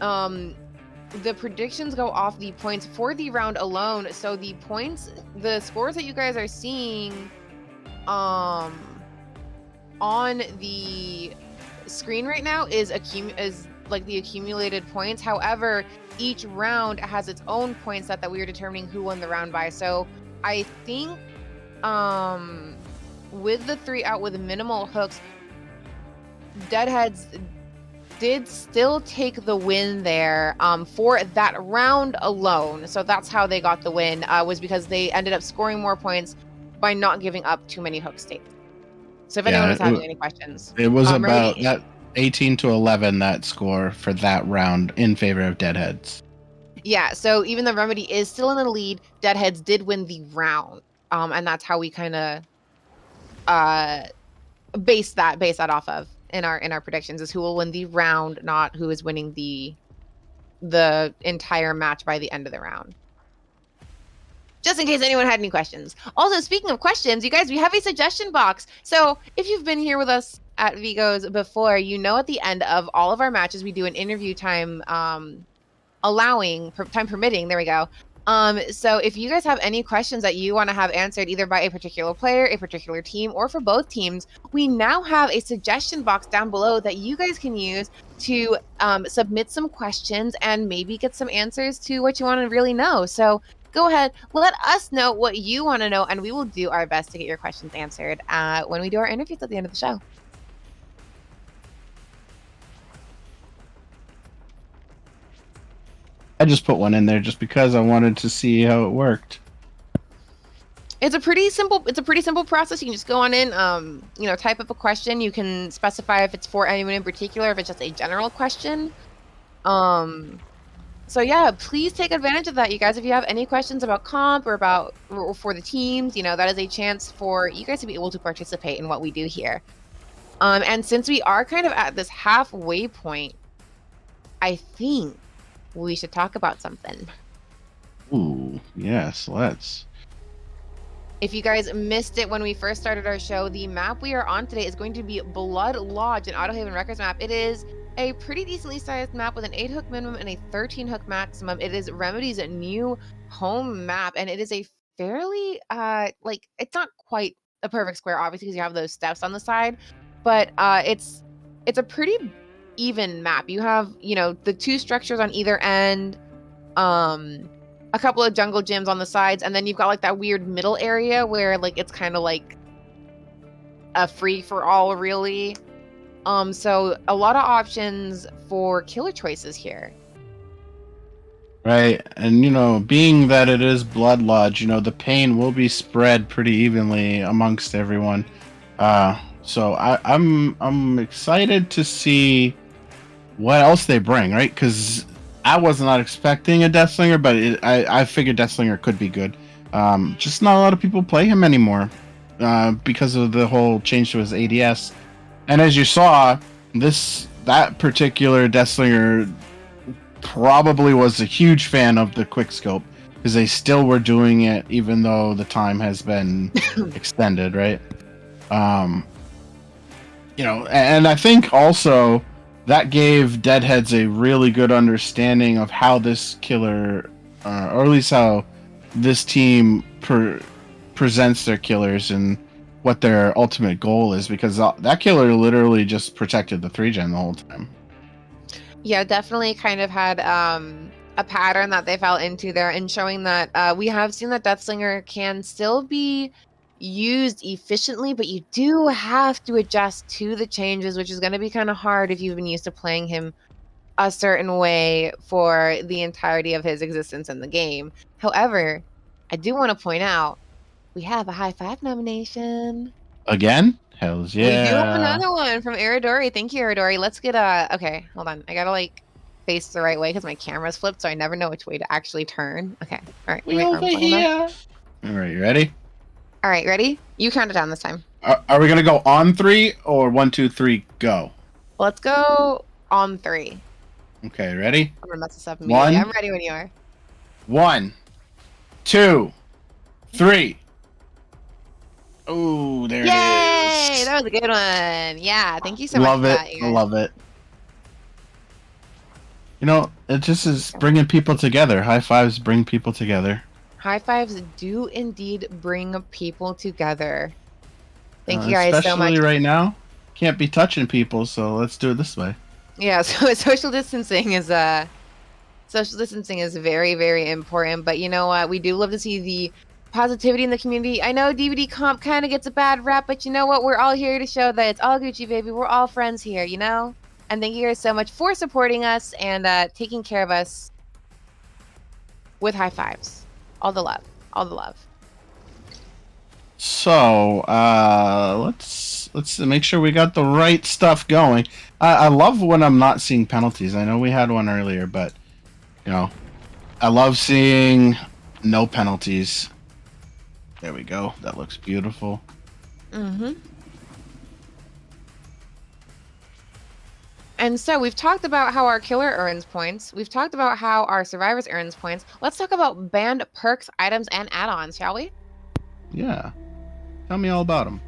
The predictions go off the points for the round alone. So the points, the scores that you guys are seeing on the screen right now is like the accumulated points. However, each round has its own point set that we are determining who won the round by. So I think with the 3 out with minimal hooks, Deadheads did still take the win there for that round alone. So that's how they got the win, was because they ended up scoring more points by not giving up too many hook states. So if anyone was having any questions. It was about Remedy, that 18 to 11, that score for that round in favor of Deadheads. Yeah, so even though Remedy is still in the lead, Deadheads did win the round. And that's how we kind of base that off of in our predictions, is who will win the round, not who is winning the entire match by the end of the round. Just in case anyone had any questions. Also, speaking of questions, you guys, we have a suggestion box. So if you've been here with us at Vigo's before, you know at the end of all of our matches, we do an interview time, time permitting. There we go. So if you guys have any questions that you want to have answered either by a particular player, a particular team, or for both teams, we now have a suggestion box down below that you guys can use to submit some questions and maybe get some answers to what you want to really know. So go ahead, let us know what you want to know, and we will do our best to get your questions answered when we do our interviews at the end of the show. I just put one in there just because I wanted to see how it worked. It's a pretty simple process. You can just go on in, type up a question. You can specify if it's for anyone in particular, if it's just a general question. So yeah, please take advantage of that, you guys. If you have any questions about comp or for the teams, that is a chance for you guys to be able to participate in what we do here. And since we are kind of at this halfway point, I think we should talk about something. Ooh, yes, let's. If you guys missed it when we first started our show, the map we are on today is going to be Blood Lodge, an Autohaven Records map. It is a pretty decently sized map with an 8 hook minimum and a 13 hook maximum. It is Remedy's new home map, and it is a fairly it's not quite a perfect square, obviously, because you have those steps on the side, but it's a pretty even map. You have the 2 structures on either end, a couple of jungle gyms on the sides, and then you've got like that weird middle area where like it's kind of like a free for all, really. So a lot of options for killer choices here. Right, and being that it is Blood Lodge, the pain will be spread pretty evenly amongst everyone. So I'm excited to see what else they bring, right? Because I was not expecting a Deathslinger, but I figured Deathslinger could be good. Just not a lot of people play him anymore because of the whole change to his ADS. And as you saw, that particular Deathslinger probably was a huge fan of the quickscope because they still were doing it even though the time has been extended, right? And I think also that gave Deadheads a really good understanding of how this killer, or at least how this team presents their killers and what their ultimate goal is, because that killer literally just protected the 3-gen the whole time. Yeah, definitely kind of had a pattern that they fell into there, and showing that we have seen that Deathslinger can still be used efficiently, but you do have to adjust to the changes, which is going to be kind of hard if you've been used to playing him a certain way for the entirety of his existence in the game. However, I do want to point out we have a high five nomination. Again? Hells We do have yeah. another one from Aradori. Thank you, Aradori. Let's get okay, hold on. I gotta like face the right way because my camera's flipped, so I never know which way to actually turn. Okay. All right. Give me arm button now. All right, you ready? All right, ready? You count it down this time. Are we gonna go on 3 or 1, 2, 3, go? Let's go on 3. Okay, ready? I'm gonna mess this up immediately. 1, I'm ready when you are. 1, 2, 3. Oh, there Yay! it is. That was a good one. Yeah, thank you so much Love for it. that, I you guys. love it. It just is bringing people together. High fives bring people together. High fives do indeed bring people together. Thank you guys so much. Especially right now. Can't be touching people, so let's do it this way. Yeah, so social distancing is very, very important. But you know what? We do love to see the positivity in the community. I know DVD comp kind of gets a bad rap, but you know what? We're all here to show that it's all Gucci, baby. We're all friends here, you know? And thank you guys so much for supporting us and taking care of us with high fives. All the love. All the love. So, let's make sure we got the right stuff going. I love when I'm not seeing penalties. I know we had one earlier, but I love seeing no penalties. There we go. That looks beautiful. Mm-hmm. And so we've talked about how our killer earns points. We've talked about how our survivors earns points. Let's talk about banned perks, items, and add-ons, shall we? Yeah. Tell me all about them.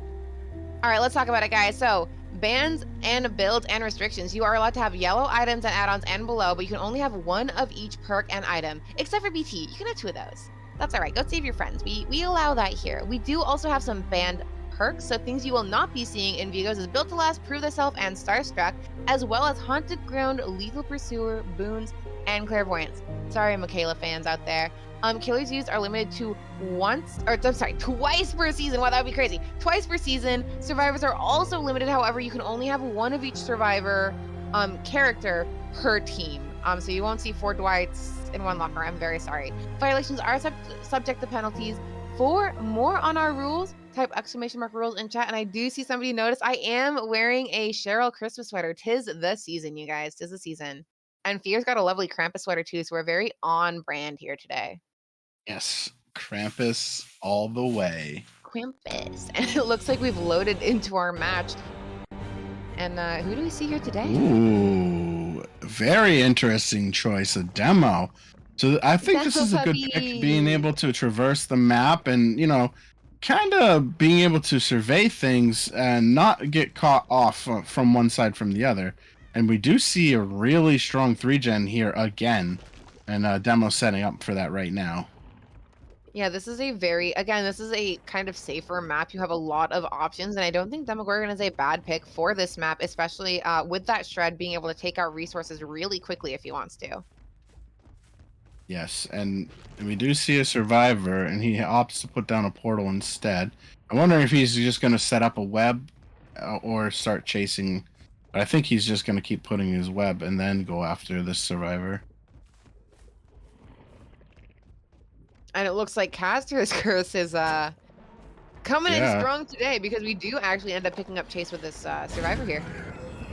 All right, let's talk about it, guys. So bans and builds and restrictions. You are allowed to have yellow items and add-ons and below, but you can only have one of each perk and item, except for BT. You can have 2 of those. That's all right. Go save your friends. We allow that here. We do also have some banned perks, so things you will not be seeing in Vigos is Built to Last, Prove Thyself, and Starstruck, as well as Haunted Ground, Lethal Pursuer, Boons, and Clairvoyance. Sorry, Michaela fans out there. Killers used are limited to twice per season. Wow, that would be crazy. Twice per season. Survivors are also limited. However, you can only have one of each survivor character per team. So you won't see 4 Dwights in one locker. I'm very sorry. Violations are subject to penalties. For more on our rules, type !rules in chat. And I do see somebody notice I am wearing a Cheryl Christmas sweater. Tis the season, you guys. Tis the season. And Fear's got a lovely Krampus sweater too, so we're very on brand here today. Yes, Krampus all the way. Krampus. And it looks like we've loaded into our match. And who do we see here today? Ooh, very interesting choice, a demo. So I think this is a good pick, being able to traverse the map and, kind of being able to survey things and not get caught off from one side from the other. And we do see a really strong 3-gen here again, and demo setting up for that right now. Yeah, this is a kind of safer map. You have a lot of options, and I don't think Demogorgon is a bad pick for this map, especially with that Shred being able to take out resources really quickly if he wants to. Yes, and we do see a survivor, and he opts to put down a portal instead. I'm wondering if he's just going to set up a web or start chasing. But I think he's just going to keep putting his web and then go after this survivor. And it looks like Castor's Curse is coming in strong today, because we do actually end up picking up chase with this survivor here.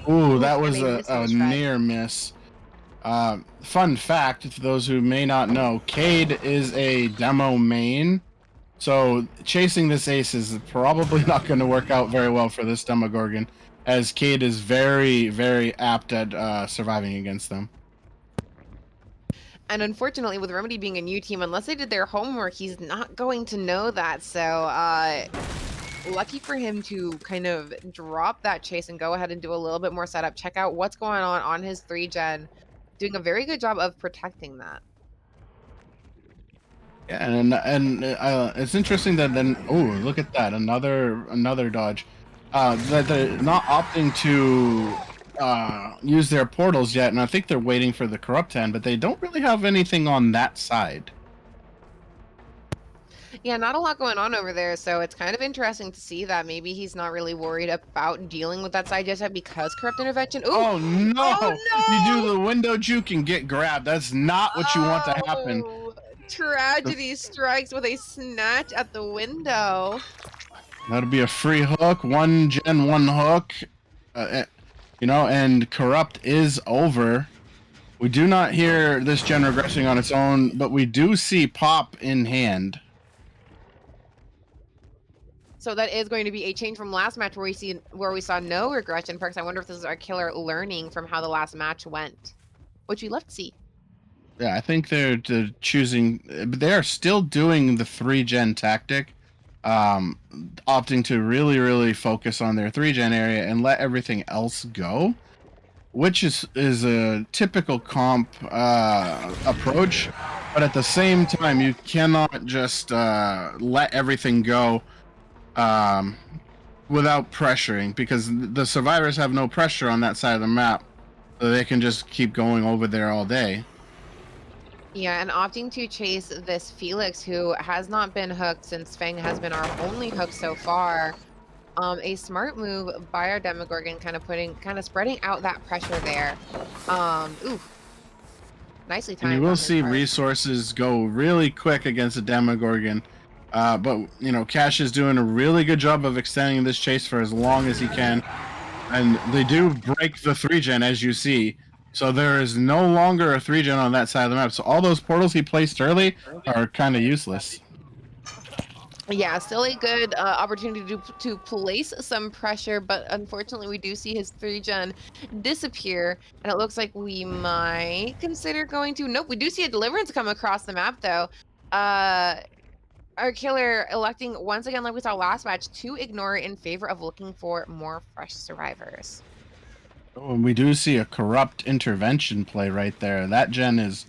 Ooh, that was a near miss. Fun fact, for those who may not know, Cade is a demo main, so chasing this ace is probably not going to work out very well for this Demogorgon, as Cade is very, very apt at surviving against them. And unfortunately, with Remedy being a new team, unless they did their homework, he's not going to know that. So, lucky for him to kind of drop that chase and go ahead and do a little bit more setup. Check out what's going on his 3-gen. Doing a very good job of protecting that. Yeah, and it's interesting that then look at that, another dodge. That they're not opting to use their portals yet, and I think they're waiting for the corrupt hand, but they don't really have anything on that side. Yeah, not a lot going on over there, so it's kind of interesting to see that maybe he's not really worried about dealing with that side just yet because corrupt intervention. Ooh. Oh no! Oh, no! You do the window juke and get grabbed. That's not what you want to happen. Oh, tragedy strikes with a snatch at the window. That'll be a free hook, 1-gen, 1 hook. And corrupt is over. We do not hear this gen regressing on its own, but we do see pop in hand. So that is going to be a change from last match where we saw no regression perks. I wonder if this is our killer learning from how the last match went, which we love to see. Yeah, I think they're choosing. They are still doing the 3-gen tactic, opting to really, really focus on their 3-gen area and let everything else go, which is a typical comp approach. But at the same time, you cannot just let everything go without pressuring, because the survivors have no pressure on that side of the map, so they can just keep going over there all day. Yeah, and opting to chase this Felix, who has not been hooked since Fang has been our only hook so far. A smart move by our Demogorgon, kind of spreading out that pressure there. Nicely timed. And you will see resources go really quick against a Demogorgon. But Cash is doing a really good job of extending this chase for as long as he can, and they do break the 3-gen, as you see. So there is no longer a 3-gen on that side of the map. So all those portals he placed early are kind of useless. Yeah, still a good opportunity to place some pressure, but unfortunately we do see his 3-gen disappear, and it looks like we might consider going to... Nope, we do see a Deliverance come across the map, though. Our killer electing, once again, like we saw last match, to ignore it in favor of looking for more fresh survivors. Oh, and we do see a corrupt intervention play right there. That gen is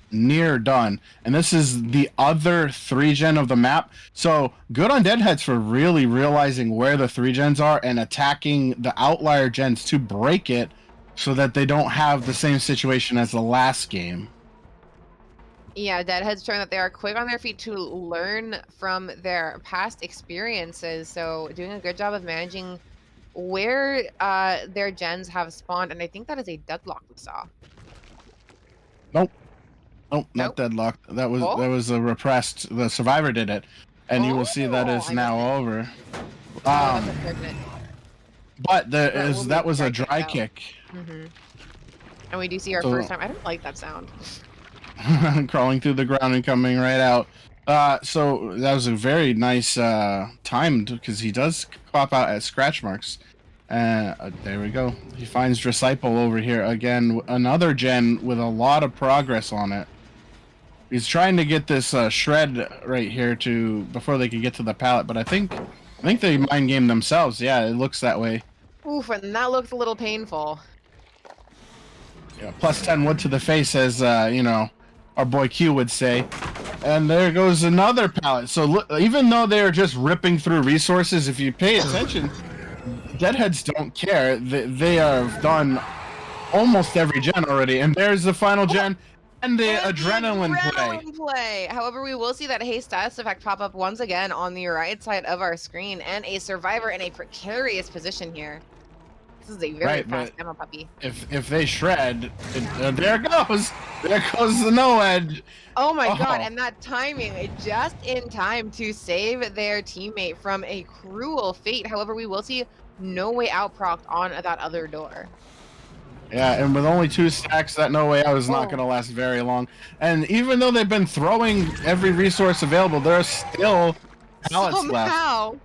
near done, and this is the other 3-gen of the map. So good on Deadheads for really realizing where the 3-gens are and attacking the outlier gens to break it so that they don't have the same situation as the last game. Yeah, Deadheads showing that they are quick on their feet to learn from their past experiences, so doing a good job of managing where their gens have spawned, and I think that is a deadlock we saw. Nope, not deadlock. That was a repressed. The survivor did it, and you will see that it's now over. But that was a dry kick. And we do see our first time. I don't like that sound. Crawling through the ground and coming right out. So that was a very nice timed, because he does pop out at scratch marks. There we go. He finds Disciple over here again. Another gen with a lot of progress on it. He's trying to get this shred right here before they can get to the pallet, but I think they mind game themselves. Yeah, it looks that way. Oof, and that looks a little painful. Yeah, plus 10 wood to the face, as our boy Q would say. And there goes another pallet. So look, even though they're just ripping through resources, if you pay attention, Deadheads don't care. They have done almost every gen already, and there's the final gen and the adrenaline play. However, we will see that haste status effect pop up once again on the right side of our screen, and a survivor in a precarious position here. This is a very fast demo puppy. If they shred, there goes the no edge. Oh my god, and that timing, just in time to save their teammate from a cruel fate. However, we will see no way out procced on that other door. Yeah, and with only 2 stacks, that No Way Out is not Oh, going to last very long. And even though they've been throwing every resource available, there are still pallets left.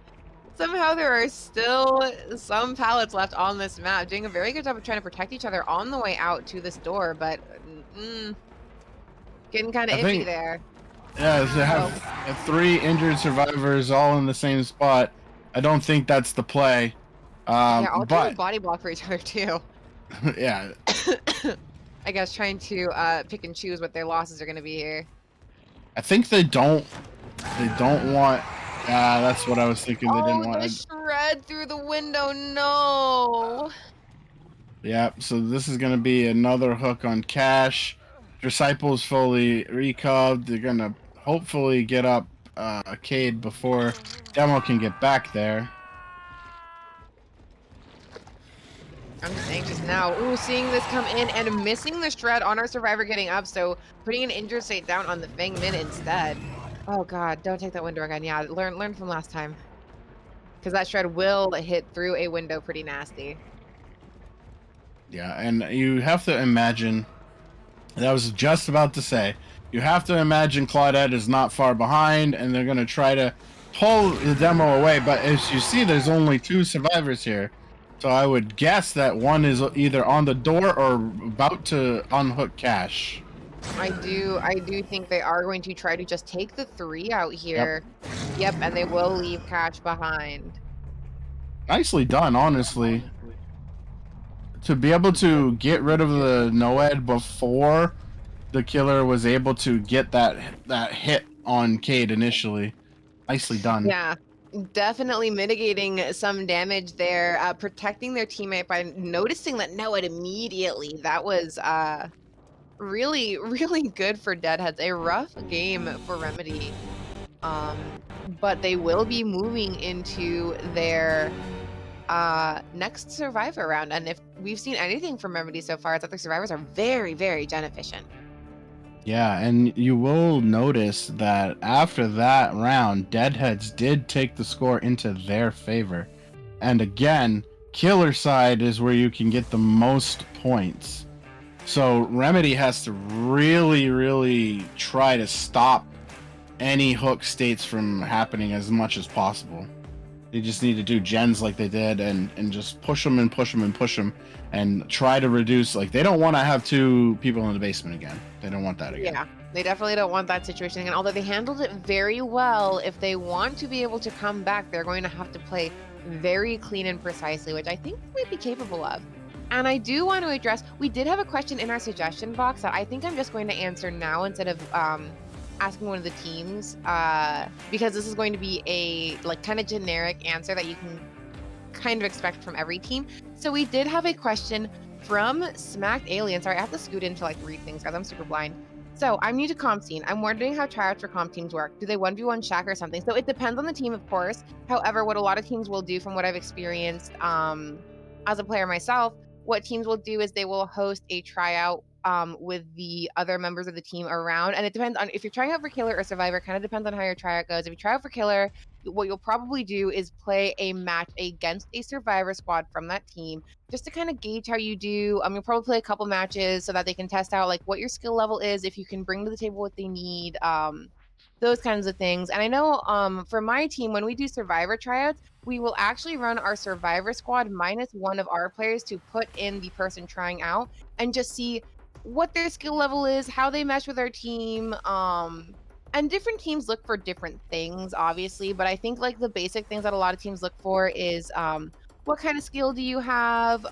somehow there are still some pallets left on this map, doing a very good job of trying to protect each other on the way out to this door, but getting kind of I iffy think, there. yeah, to have Oh, 3 injured survivors all in the same spot, I don't think that's the play. yeah, all trying to But body block for each other too. yeah, I guess trying to pick and choose what their losses are going to be here. I think they don't want. That's what I was thinking. They didn't Oh, the want. shred through the window. No. Yeah, so this is gonna be another hook on Cash. Disciples fully recubbed. They're gonna hopefully get up Cade before Demo can get back there. I'm just anxious now. Ooh, seeing this come in and missing the shred on our survivor getting up, so putting an injured state down on the Fang Min instead. Oh god, don't take that window again. Yeah, learn from last time. Because that shred will hit through a window pretty nasty. Yeah, and you have to imagine. That was just about to say. You have to imagine Claudette is not far behind, and they're gonna try to pull the Demo away. But as you see, there's only 2 survivors here. So I would guess that one is either on the door or about to unhook Cash. I do think they are going to try to just take the 3 out Yep. here. Yep, and they will leave Cash behind. Nicely done, honestly. To be able to get rid of the Noed before the killer was able to get that hit on Cade initially. Nicely done. Yeah, definitely mitigating some damage there, protecting their teammate by noticing that no, it immediately. That was really, really good for Deadheads. A rough game for Remedy. Um, but they will be moving into their next survivor round. And if we've seen anything from Remedy so far, it's that their survivors are very, very gen efficient. Yeah, and you will notice that after that round, Deadheads did take the score into their favor. And again, killer side is where you can get the most points. So Remedy has to really, really try to stop any hook states from happening as much as possible. They just need to do gens like they did and just push them and push them and push them and try to reduce. Like, they don't want to have 2 people in the basement again. They don't want that again. Yeah, they definitely don't want that situation again. Although they handled it very well, if they want to be able to come back, they're going to have to play very clean and precisely, which I think they might be capable of. And I do want to address, we did have a question in our suggestion box that I think I'm just going to answer now instead of asking one of the teams, because this is going to be a like kind of generic answer that you can kind of expect from every team. So we did have a question from Smacked Alien. Sorry, I have to scoot in to like read things guys. I'm super blind. So I'm new to comp scene. I'm wondering how tryouts for comp teams work. Do they 1v1 Shack or something? So it depends on the team, of course. However, what a lot of teams will do, from what I've experienced as a player myself, what teams will do is they will host a tryout with the other members of the team around. And it depends on if you're trying out for killer or survivor, kind of depends on how your tryout goes. If you try out for killer, what you'll probably do is play a match against a survivor squad from that team just to kind of gauge how you do. You'll probably play a couple matches so that they can test out like what your skill level is, if you can bring to the table what they need, those kinds of things. And I know for my team, when we do survivor tryouts, we will actually run our survivor squad minus one of our players to put in the person trying out and just see what their skill level is, how they mesh with our team. And different teams look for different things, obviously, but I think like the basic things that a lot of teams look for is what kind of skill do you have?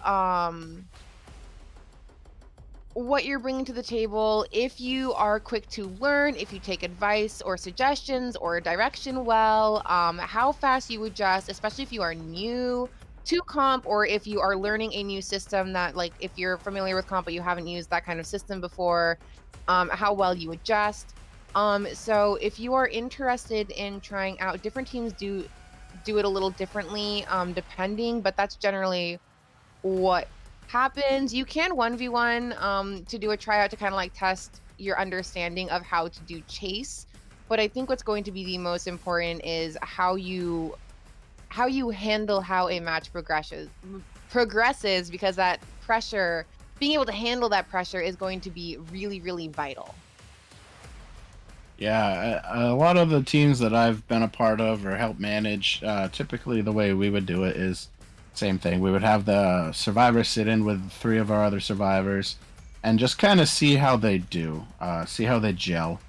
What you're bringing to the table, if you are quick to learn, if you take advice or suggestions or direction well, how fast you adjust, especially if you are new to comp or if you are learning a new system that like if you're familiar with comp but you haven't used that kind of system before, how well you adjust. So if you are interested in trying out, different teams do it a little differently, depending, but that's generally what happens. You can 1v1 to do a tryout to kind of like test your understanding of how to do chase. But I think what's going to be the most important is how you handle how a match progresses because that pressure being able to handle that pressure is going to be really, really vital. Yeah, a lot of the teams that I've been a part of or helped manage, typically the way we would do it is same thing. We would have the survivors sit in with three of our other survivors and just kind of see how they do, see how they gel.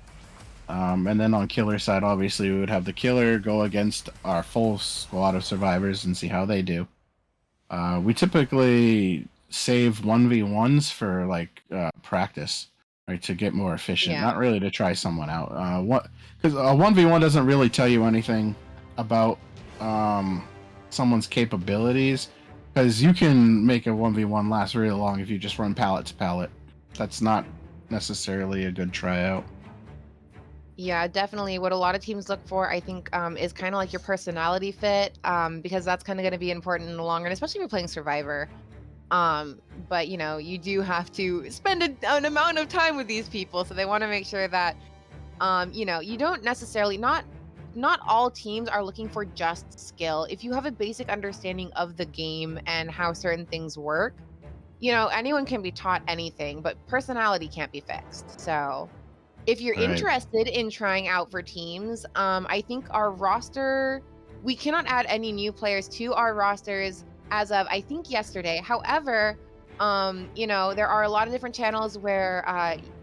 And then on killer side, obviously, we would have the killer go against our full squad of survivors and see how they do. We typically save 1v1s for like practice, right, to get more efficient, Yeah. not really to try someone out. What Because a 1v1 doesn't really tell you anything about someone's capabilities, because you can make a 1v1 last really long if you just run pallet to pallet. That's not necessarily a good tryout. Yeah, definitely. What a lot of teams look for, I think, is kind of like your personality fit, because that's kind of going to be important in the long run, especially if you're playing Survivor. But you know, you do have to spend an amount of time with these people, so they want to make sure that, you know, you don't necessarily not all teams are looking for just skill. If you have a basic understanding of the game and how certain things work, you know, anyone can be taught anything, but personality can't be fixed. So if you're Right. interested in trying out for teams, I think our roster, we cannot add any new players to our rosters as of I think yesterday. However, you know, there are a lot of different channels where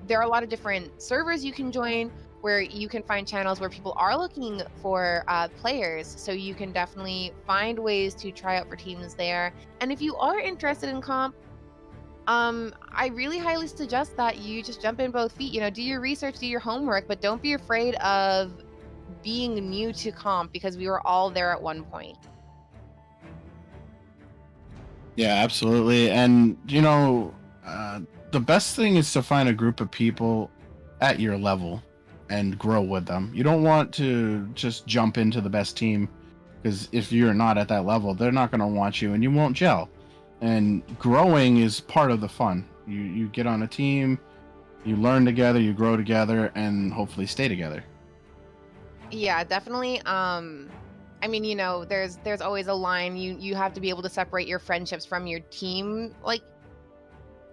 there are a lot of different servers you can join where you can find channels where people are looking for players. So you can definitely find ways to try out for teams there. And if you are interested in comp, I really highly suggest that you just jump in both feet. You know, do your research, do your homework, but don't be afraid of being new to comp because we were all there at one point. Yeah, absolutely. And uh, the best thing is to find a group of people at your level and grow with them. You don't want to just jump into the best team, because if you're not at that level, they're not going to want you and you won't gel. And growing is part of the fun. You get on a team, you learn together, you grow together, and hopefully stay together. Yeah, definitely. I mean, you know, there's always a line. You have to be able to separate your friendships from your team, like,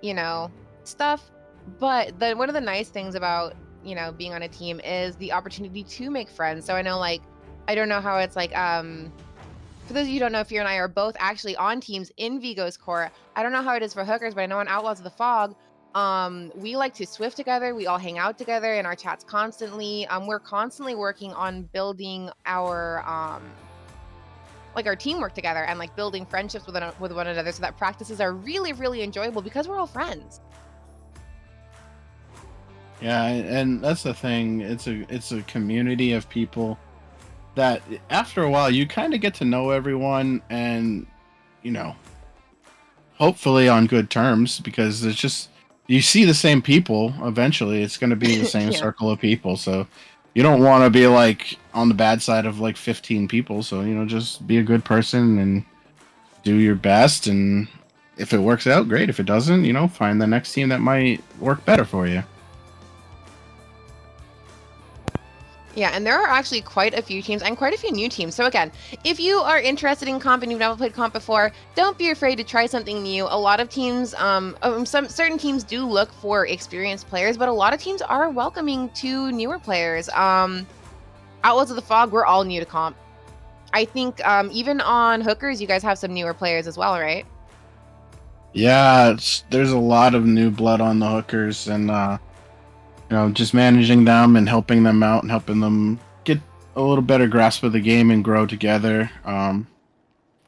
you know, stuff. But the one of the nice things about, you know, being on a team is the opportunity to make friends. So I know, like, I don't know how it's like, for those of you who don't know, Fear and I are both actually on teams in Vigo's Court. I don't know how it is for hookers, but I know on Outlaws of the Fog, we like to Swift together. We all hang out together in our chats constantly. We're constantly working on building our like our teamwork together and like building friendships with one another, so that practices are really, really enjoyable because we're all friends. Yeah, and that's the thing. It's a community of people that after a while you kind of get to know everyone, and you know, hopefully on good terms, because it's just you see the same people. Eventually it's going to be the same Yeah. circle of people, so you don't want to be like on the bad side of like 15 people. So just be a good person and do your best, and if it works out, great. If it doesn't, find the next team that might work better for you. Yeah, and there are actually quite a few teams and quite a few new teams. So again, if you are interested in comp and you've never played comp before, don't be afraid to try something new. A lot of teams, some certain teams do look for experienced players, but a lot of teams are welcoming to newer players. Outlaws of the Fog, we're all new to comp. I think even on hookers, you guys have some newer players as well, right? Yeah, there's a lot of new blood on the hookers, and just managing them and helping them out and helping them get a little better grasp of the game and grow together.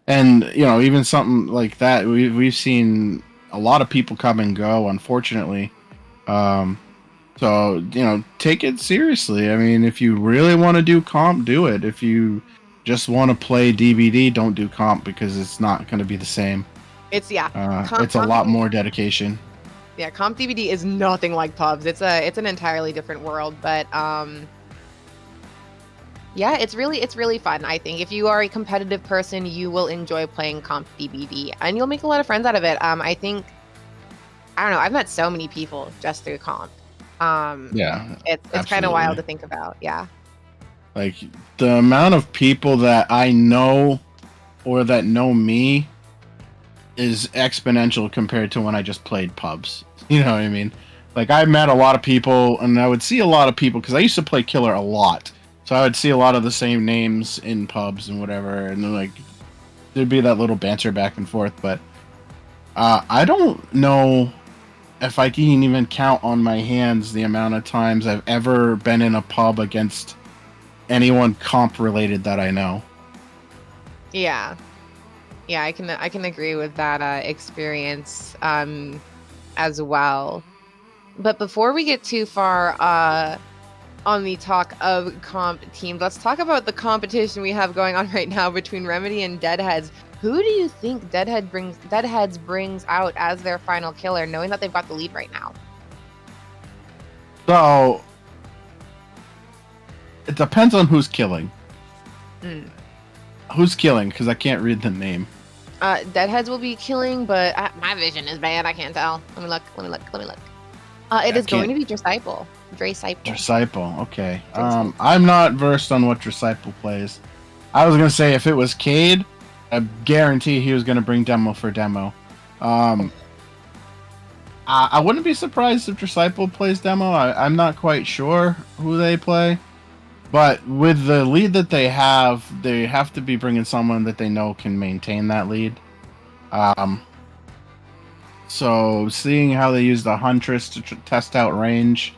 And even something like that, we've seen a lot of people come and go, unfortunately. Um, so take it seriously. I mean, if you really want to do comp, do it. If you just want to play DBD, don't do comp, because it's not going to be the same. It's yeah, It's a lot more dedication. Yeah, comp DBD is nothing like pubs. It's an entirely different world, but yeah, it's really fun. I think if you are a competitive person, you will enjoy playing comp DBD and you'll make a lot of friends out of it. I think I don't know, I've met so many people just through comp. Yeah, It's kind of wild to think about. Yeah. Like the amount of people that I know or that know me is exponential compared to when I just played pubs. You know what I mean? Like I met a lot of people, and I would see a lot of people because I used to play killer a lot. So I would see a lot of the same names in pubs and whatever, and then, like there'd be that little banter back and forth. But I don't know if I can even count on my hands the amount of times I've ever been in a pub against anyone comp related that I know. Yeah. Yeah, I can agree with that experience as well. But before we get too far on the talk of comp teams, let's talk about the competition we have going on right now between Remedy and Deadheads. Who do you think Deadheads brings out as their final killer, knowing that they've got the lead right now? So it depends on who's killing. Who's killing? Because I can't read the name. Deadheads will be killing, but my vision is bad. I can't tell. Let me look. It is going to be Dracyple. Dracyple, okay. I'm not versed on what Dracyple plays. I was gonna say if it was Cade, I guarantee he was gonna bring demo for demo. I wouldn't be surprised if Dracyple plays demo. I'm not quite sure who they play, but with the lead that they have to be bringing someone that they know can maintain that lead. So seeing how they use the Huntress to test out range,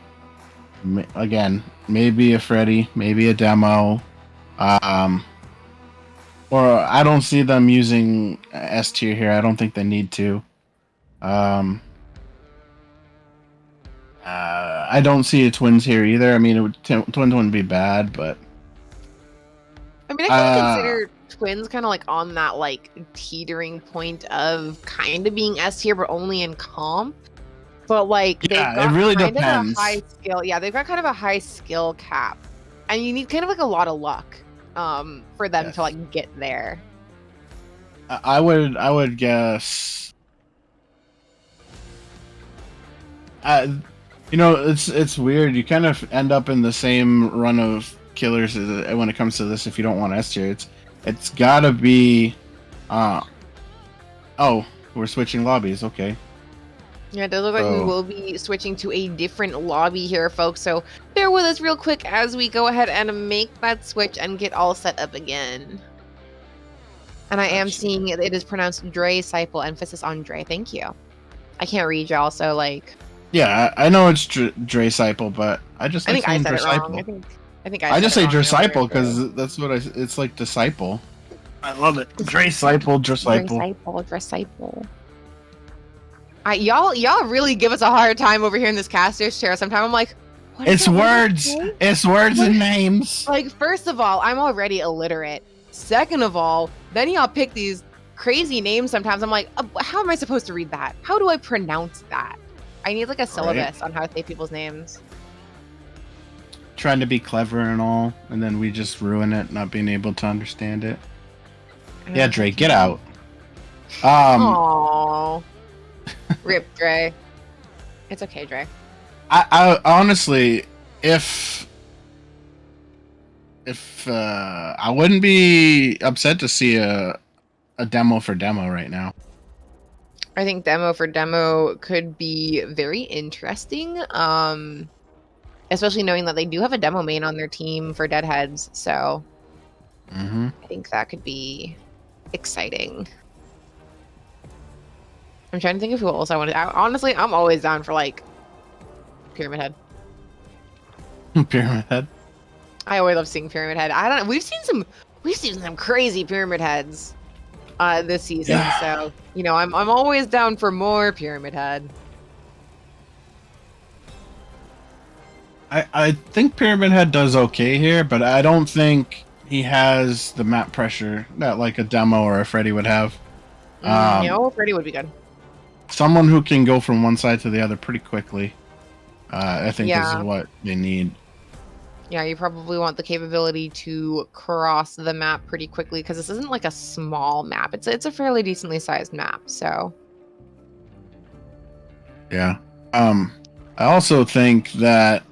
again, maybe a Freddy, maybe a demo, or I don't see them using S tier here. I don't think they need to. I don't see a Twins here either. I mean, Twins wouldn't be bad, but I mean, I can consider Twins kind of like on that like teetering point of kind of being S tier, but only in comp. But like, yeah, they've got it really kind depends. of a high skill. Yeah, they've got kind of a high skill cap, and you need kind of like a lot of luck, for them to like get there. I would guess. You know, it's weird. You kind of end up in the same run of killers when it comes to this. If you don't want S tier, it's gotta be. Oh, we're switching lobbies. Okay. Yeah, it does look like we will be switching to a different lobby here, folks. So bear with us real quick as we go ahead and make that switch and get all set up again. And I am seeing it is pronounced Dracyple, emphasis on Dre. Thank you. I can't read y'all, so like. Yeah, I know it's Dracyple, but I just think I said Dracyple. it wrong. I think I just say Dracyple because that's what it's like disciple. I love it. Dracyple. Y'all really give us a hard time over here in this caster's chair. Sometimes I'm like, it's words. It's words and names. Like, first of all, I'm already illiterate. Second of all, then y'all pick these crazy names sometimes. I'm like, how am I supposed to read that? How do I pronounce that? I need like a syllabus on how to say people's names. Trying to be clever and all, and then we just ruin it, not being able to understand it. Yeah, Dre, get out. Aww. Rip, Dre. It's okay, Dre. I honestly, if I wouldn't be upset to see a demo for demo right now. I think demo for demo could be very interesting. Especially knowing that they do have a demo main on their team for Deadheads, so I think that could be exciting. I'm trying to think of who else I wanted. Honestly, I'm always down for like Pyramid Head. Pyramid Head. I always love seeing Pyramid Head. I don't know. We've seen some crazy Pyramid Heads this season, so you know I'm always down for more Pyramid Head. I think Pyramid Head does okay here, but I don't think he has the map pressure that like a demo or a Freddy would have. Freddy would be good. Someone who can go from one side to the other pretty quickly, I think is what they need. Yeah, you probably want the capability to cross the map pretty quickly because this isn't like a small map. It's a fairly decently sized map, so. Yeah. I also think that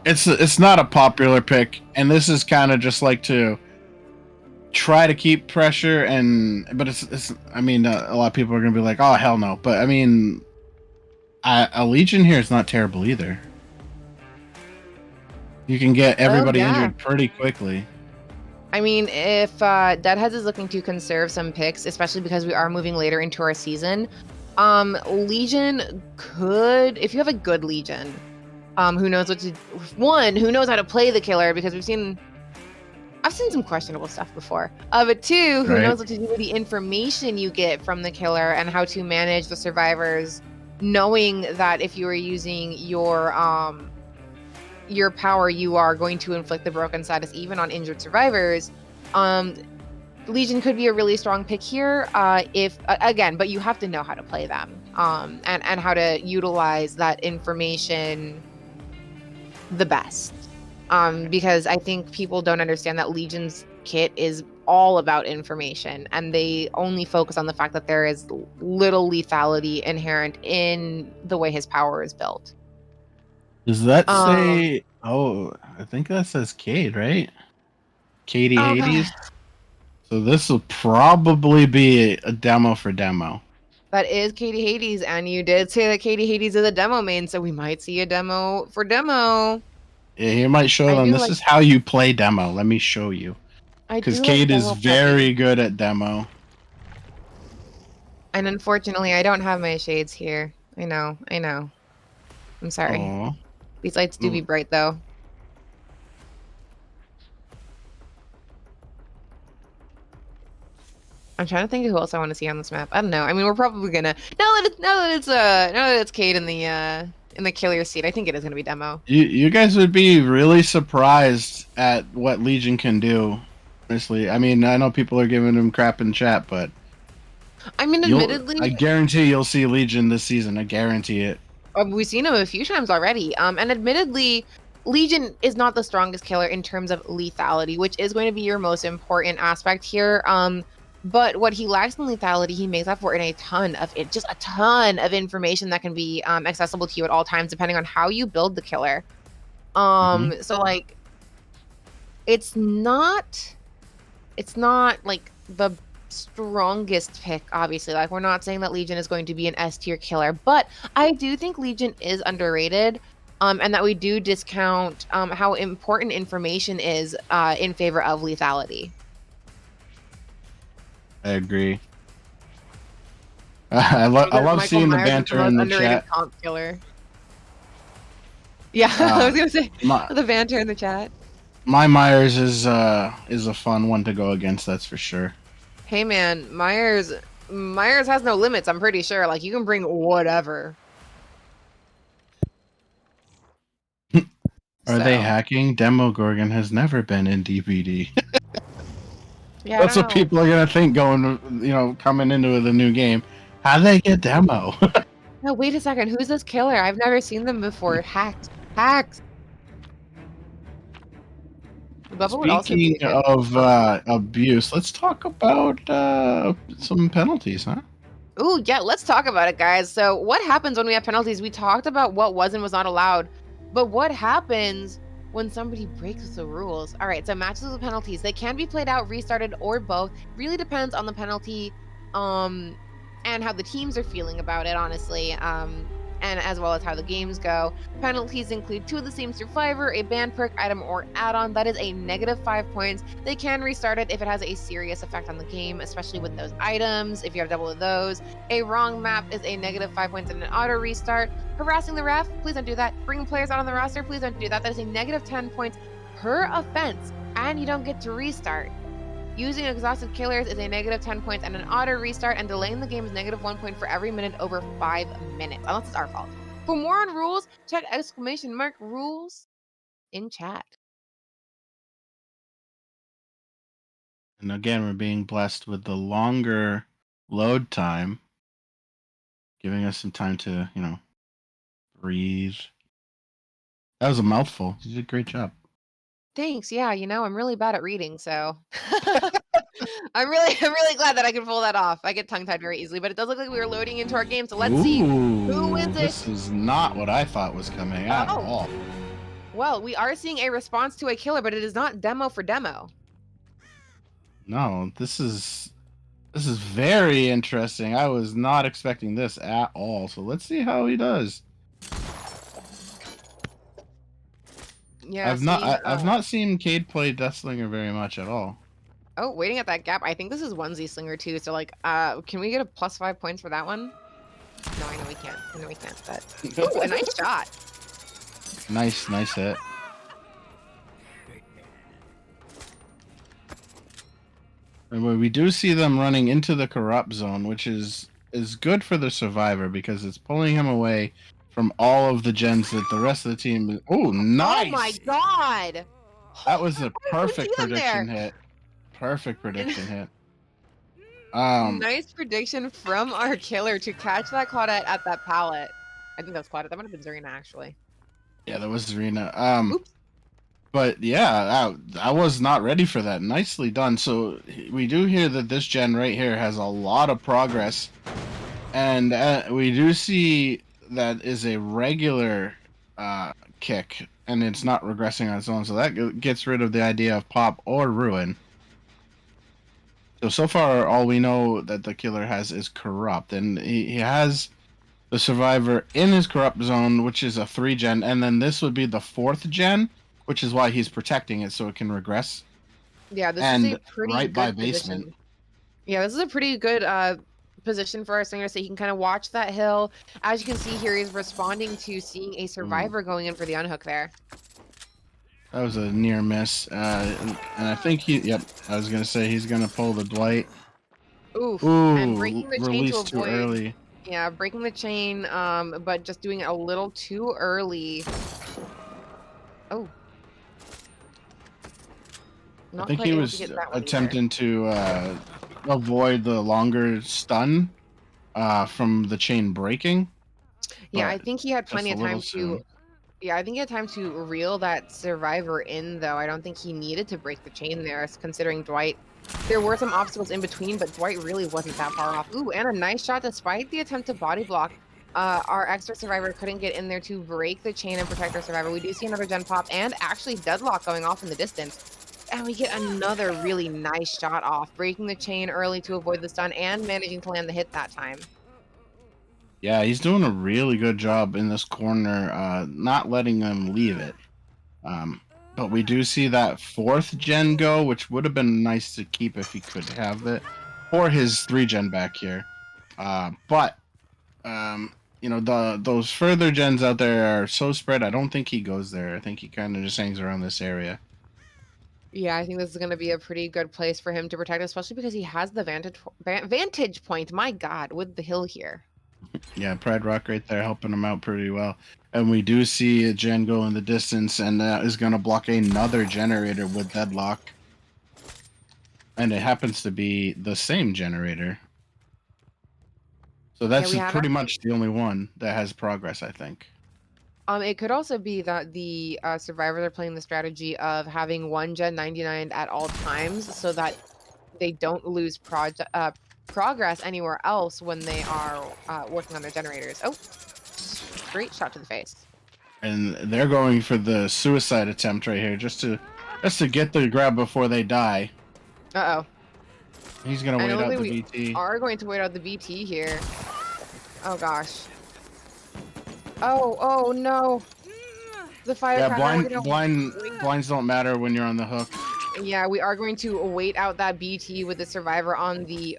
it's not a popular pick, and this is kind of just like to try to keep pressure, but it's I mean, a lot of people are gonna be like, oh hell no, but I mean, a Legion here is not terrible either. You can get Oh everybody yeah. injured pretty quickly. I mean, if Deadheads is looking to conserve some picks, especially because we are moving later into our season, Legion could, if you have a good Legion, who knows who knows how to play the killer, because I've seen some questionable stuff before. But two, who Right. knows what to do with the information you get from the killer and how to manage the survivors, knowing that if you are using your power, you are going to inflict the broken status even on injured survivors. Legion could be a really strong pick here. If again, but you have to know how to play them, and how to utilize that information the best. Because I think people don't understand that Legion's kit is all about information, and they only focus on the fact that there is little lethality inherent in the way his power is built. Does that Um, say? Oh, I think that says Cade, right? Katie oh god, Hades. So this will probably be a demo for demo. that is Katie Hades, and you did say that Katie Hades is a demo main, so we might see a demo for demo. Yeah, he might show I them do this like is how you play demo. Let me show you. I Because do like Cade is demo prepping. very good at demo. And unfortunately, I don't have my shades here. I know, I know. I'm sorry. Oh, These lights do be bright though. I'm trying to think of who else I want to see on this map. I don't know. I mean, we're probably gonna now that it's Cade in the killer seat. I think it is gonna be demo. you guys would be really surprised at what Legion can do. Honestly, I mean, I know people are giving him crap in chat, but I mean, I admittedly, guarantee you'll see Legion this season. I guarantee it. we've seen him a few times already. And admittedly, Legion is not the strongest killer in terms of lethality, which is going to be your most important aspect here. But what he lacks in lethality, he makes up for in a ton of it, just a ton of information that can be accessible to you at all times, depending on how you build the killer. So like, it's not, it's not like the strongest pick, obviously. Like, we're not saying that Legion is going to be an S tier killer, but I do think Legion is underrated. And that we do discount how important information is in favor of lethality. I agree. Because I love Michael seeing the Myers is the banter most in the underrated chat. comp killer. Yeah, I was gonna say My the banter in the chat. my Myers is a fun one to go against. That's for sure. Hey man, Myers has no limits. I'm pretty sure. Like, you can bring whatever. Are they So hacking? Demogorgon has never been in DBD. yeah, I That's don't what know. people are gonna think coming into the new game. How do they get demo? No, wait a second. Who's this killer? I've never seen them before. Hacked. Hacked. Bubba would also be Speaking a good. of abuse, let's talk about some penalties, huh? Ooh, yeah, let's talk about it, guys. So, what happens when we have penalties? We talked about what was and was not allowed, but what happens when somebody breaks the rules? All right, so matches with penalties, they can be played out, restarted, or both. Really depends on the penalty, and how the teams are feeling about it, honestly. And as well as how the games go. Penalties include 2 of the same survivor, a ban perk, item, or add-on. That is a -5 points. They can restart it if it has a serious effect on the game, especially with those items, if you have double of those. A wrong map is a -5 points and an auto restart. Harassing the ref, please don't do that. Bringing players out on the roster, please don't do that. That is a -10 points per offense, and you don't get to restart. Using exhausted killers is a -10 points and an auto restart, and delaying the game is -1 point for every minute over 5 minutes, unless it's our fault. For more on rules, check !rules in chat. And again, we're being blessed with the longer load time, giving us some time to, breathe. That was a mouthful. You did a great job. Thanks. Yeah, I'm really bad at reading, so I'm really glad that I can pull that off. I get tongue-tied very easily, but it does look like we were loading into our game, so let's see who Ooh, wins it. this is not what I thought was coming at Oh, all. well, we are seeing a response to a killer, but it is not demo for demo. No, this is very interesting. I was not expecting this at all. So let's see how he does. Yeah, seeing I've not seen Cade play Deathslinger very much at all. oh, waiting at that gap. I think this is onesie slinger too. So like, can we get a +5 points for that one? No, I know we can't. I know we can't. But ooh, a nice shot. Nice hit. And when we do see them running into the corrupt zone, which is good for the survivor because it's pulling him away from all of the gens that the rest of the team. Oh, Oh my nice! god! That was a I didn't see perfect him there. prediction hit. Perfect prediction hit. Nice prediction from our killer to catch that Claudette at that pallet. I think that was Claudette. That might have been Zarina actually. Yeah, that was Zarina. Oops. But yeah, I was not ready for that. Nicely done. So we do hear that this gen right here has a lot of progress, and we do see that is a regular kick, and it's not regressing on its own. So that gets rid of the idea of pop or ruin. So far, all we know that the killer has is corrupt, and he has the survivor in his corrupt zone, which is a 3 gen, and then this would be the 4th gen, which is why he's protecting it so it can regress. Yeah, this is a And pretty right by good basement. position. Yeah, this is a pretty good position for our slinger so he can kind of watch that hill. As you can see here, he's responding to seeing a survivor going in for the unhook there. That was a near miss. And I think yep, I was going to say he's going to pull the Dwight. Oof. And Ooh, breaking the chain to released too avoid. early. Yeah, breaking the chain, but just doing it a little too early. Oh. I Not think quite he able to was get that one either. attempting to avoid the longer stun from the chain breaking. Yeah, I But think he had just plenty a of little time soon. to. Yeah, I think he had time to reel that survivor in, though. I don't think he needed to break the chain there, considering Dwight. There were some obstacles in between, but Dwight really wasn't that far off. Ooh, and a nice shot despite the attempt to body block. Our extra survivor couldn't get in there to break the chain and protect our survivor. We do see another gen pop and actually deadlock going off in the distance. And we get another really nice shot off, breaking the chain early to avoid the stun and managing to land the hit that time. Yeah, he's doing a really good job in this corner, not letting them leave it. But we do see that 4th gen go, which would have been nice to keep if he could have it, or his 3 gen back here. But those further gens out there are so spread. I don't think he goes there. I think he kind of just hangs around this area. Yeah, I think this is going to be a pretty good place for him to protect, especially because he has the vantage point. My God, with the hill here. Yeah, Pride Rock right there helping him out pretty well. And we do see a gen go in the distance, and that is going to block another generator with deadlock. And it happens to be the same generator. So that's Yeah, we have pretty actually. much the only one that has progress, I think. It could also be that the survivors are playing the strategy of having one Gen 99 at all times, so that they don't lose progress anywhere else when they are working on their generators. Oh, great shot to the face. And they're going for the suicide attempt right here, just to get the grab before they die. Uh oh. He's gonna And it wait looks out like the we BT. are going to wait out the BT here. Oh gosh. Oh no. The Yeah, firecracker. We're gonna wait. blinds don't matter when you're on the hook. Yeah, we are going to wait out that BT with the survivor on the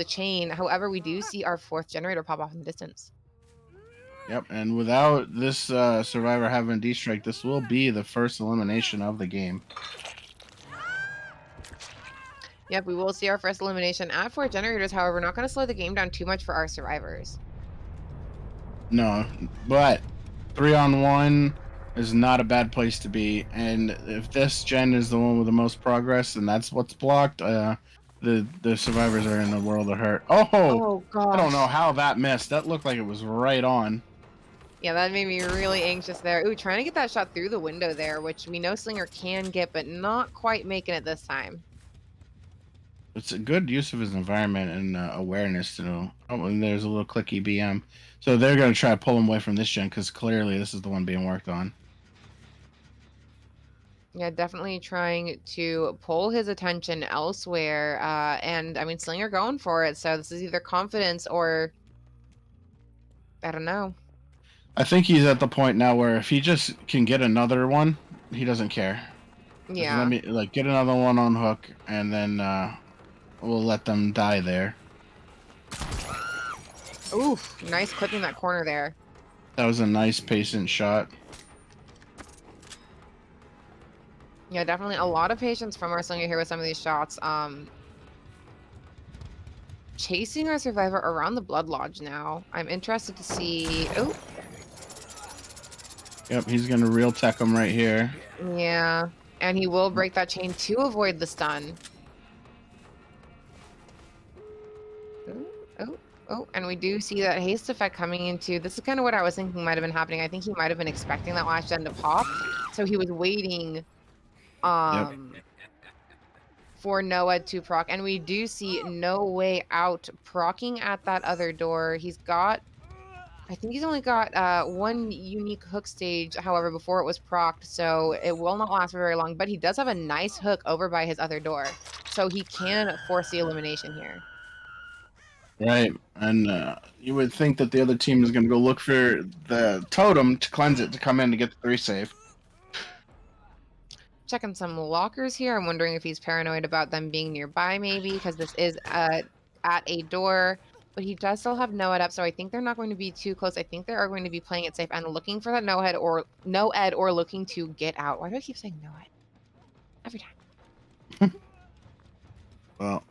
chain. However, we do see our 4th generator pop off in the distance. Yep, and without this survivor having D-Strike, this will be the first elimination of the game. Yep, we will see our first elimination at 4 generators. However, we're not going to slow the game down too much for our survivors. No, but 3-on-1 is not a bad place to be. And if this gen is the one with the most progress, and that's what's blocked, the survivors are in a world of hurt. Oh I don't know gosh. how that missed. That looked like it was right on. Yeah, that made me really anxious there. Ooh, trying to get that shot through the window there, which we know Slinger can get, but not quite making it this time. It's a good use of his environment and awareness to know. Oh, and there's a little clicky BM. So they're going to try to pull him away from this gen because clearly this is the one being worked on. Yeah, definitely trying to pull his attention elsewhere. And I mean, Slinger going for it. So this is either confidence or I don't know. I think he's at the point now where if he just can get another one, he doesn't care. Just let Yeah. me like get another one on hook, and then we'll let them die there. Oof, nice clipping that corner there. That was a nice patient shot. Yeah, definitely a lot of patience from our Slinger here with some of these shots. Chasing our survivor around the Blood Lodge now. I'm interested to see. Oh, Yep, he's gonna real tech him right here. yeah. And he will break that chain to avoid the stun. Oh, oh, oh. And we do see that haste effect coming into. This is kind of what I was thinking might have been happening. I think he might have been expecting that last gen to pop. So he was waiting Yep. um for Noah to proc. And we do see No Way Out procking at that other door. I think he's only got one unique hook stage, however, before it was procced, so it will not last for very long. But he does have a nice hook over by his other door, so he can force the elimination here. Right, and you would think that the other team is gonna go look for the totem to cleanse it to come in to get the 3 save. Checking some lockers here. I'm wondering if he's paranoid about them being nearby, maybe, because this is at a door. But he does still have Noed up, so I think they're not going to be too close. I think they are going to be playing it safe and looking for that Noed or looking to get out. Why do I keep saying Noed every time? Well,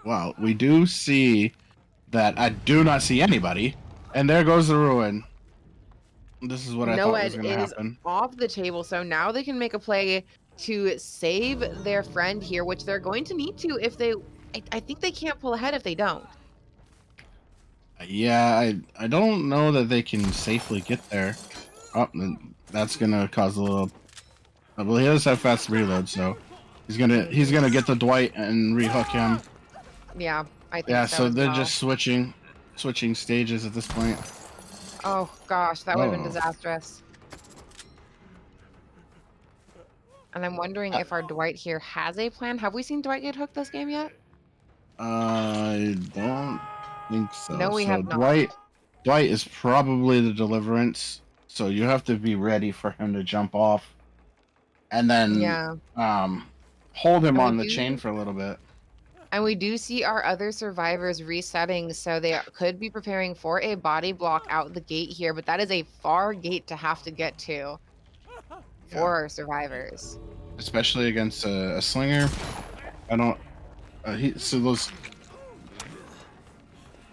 well, we do see that I do not see anybody, and there goes the ruin. This is what I thought was Noed gonna is happen. off the table, so now they can make a play to save their friend here, which they're going to need to if they. I think they can't pull ahead if they don't. Yeah, I don't know that they can safely get there. Oh, that's gonna cause a little. Well, he does have fast reload, so he's gonna get the Dwight and rehook him. Yeah, I think Yeah, so so as they're well. just switching stages at this point. Oh gosh, that would have been Oh, disastrous. And I'm wondering I, if our Dwight here has a plan. Have we seen Dwight get hooked this game yet? I don't think so. No, we So have not. Dwight is probably the deliverance. So you have to be ready for him to jump off, and then Yeah, um, hold him and we on the chain do. for a little bit. And we do see our other survivors resetting, so they could be preparing for a body block out the gate here, but that is a far gate to have to get to Yeah, for our survivors. especially against a slinger. I don't. So those.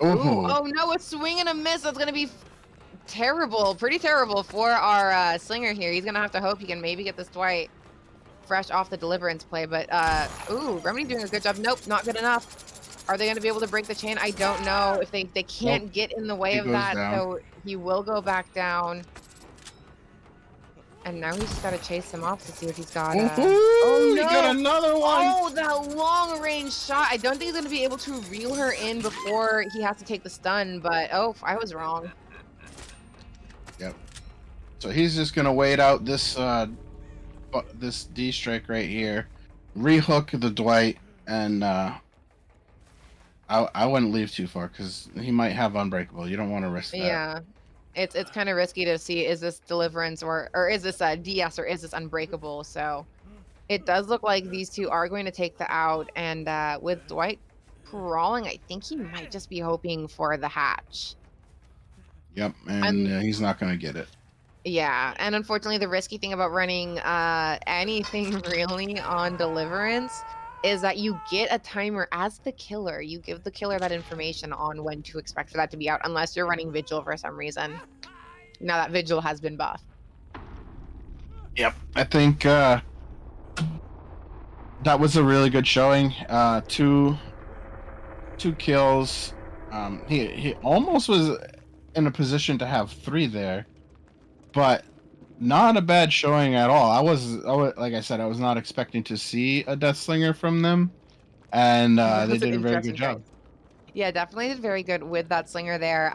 Ooh, Oh, oh no, a swing and a miss. That's gonna be terrible, pretty terrible for our slinger here. He's gonna have to hope he can maybe get this Dwight fresh off the deliverance play, but ooh, Remedy doing a good job. Nope, not good enough. Are they going to be able to break the chain? I don't know if they nope. can't get in the way He of goes that, down. so he will go back down. And now he's just got to chase him off to see if he's got oh Oh, he got no. another one. Oh, that long range shot. I don't think he's going to be able to reel her in before he has to take the stun, but oh, I was wrong. Yep. So he's just gonna wait out this D strike right here, rehook the Dwight, and I wouldn't leave too far because he might have unbreakable. You don't want to risk that. Yeah. It's kind of risky to see is this deliverance or is this a DS or is this unbreakable? So it does look like these two are going to take the out, and with Dwight crawling, I think he might just be hoping for the hatch. Yep, and And he's not gonna get it. yeah, and unfortunately, the risky thing about running anything really on Deliverance is that you get a timer as the killer. You give the killer that information on when to expect for that to be out, unless you're running Vigil for some reason. Now that Vigil has been buffed. Yep, I think that was a really good showing. Two kills. He almost was in a position to have 3 there, but not a bad showing at all. I was like I said, I was not expecting to see a Death Slinger from them, and That they was an did a very good interesting choice. job. Yeah, definitely did very good with that slinger there.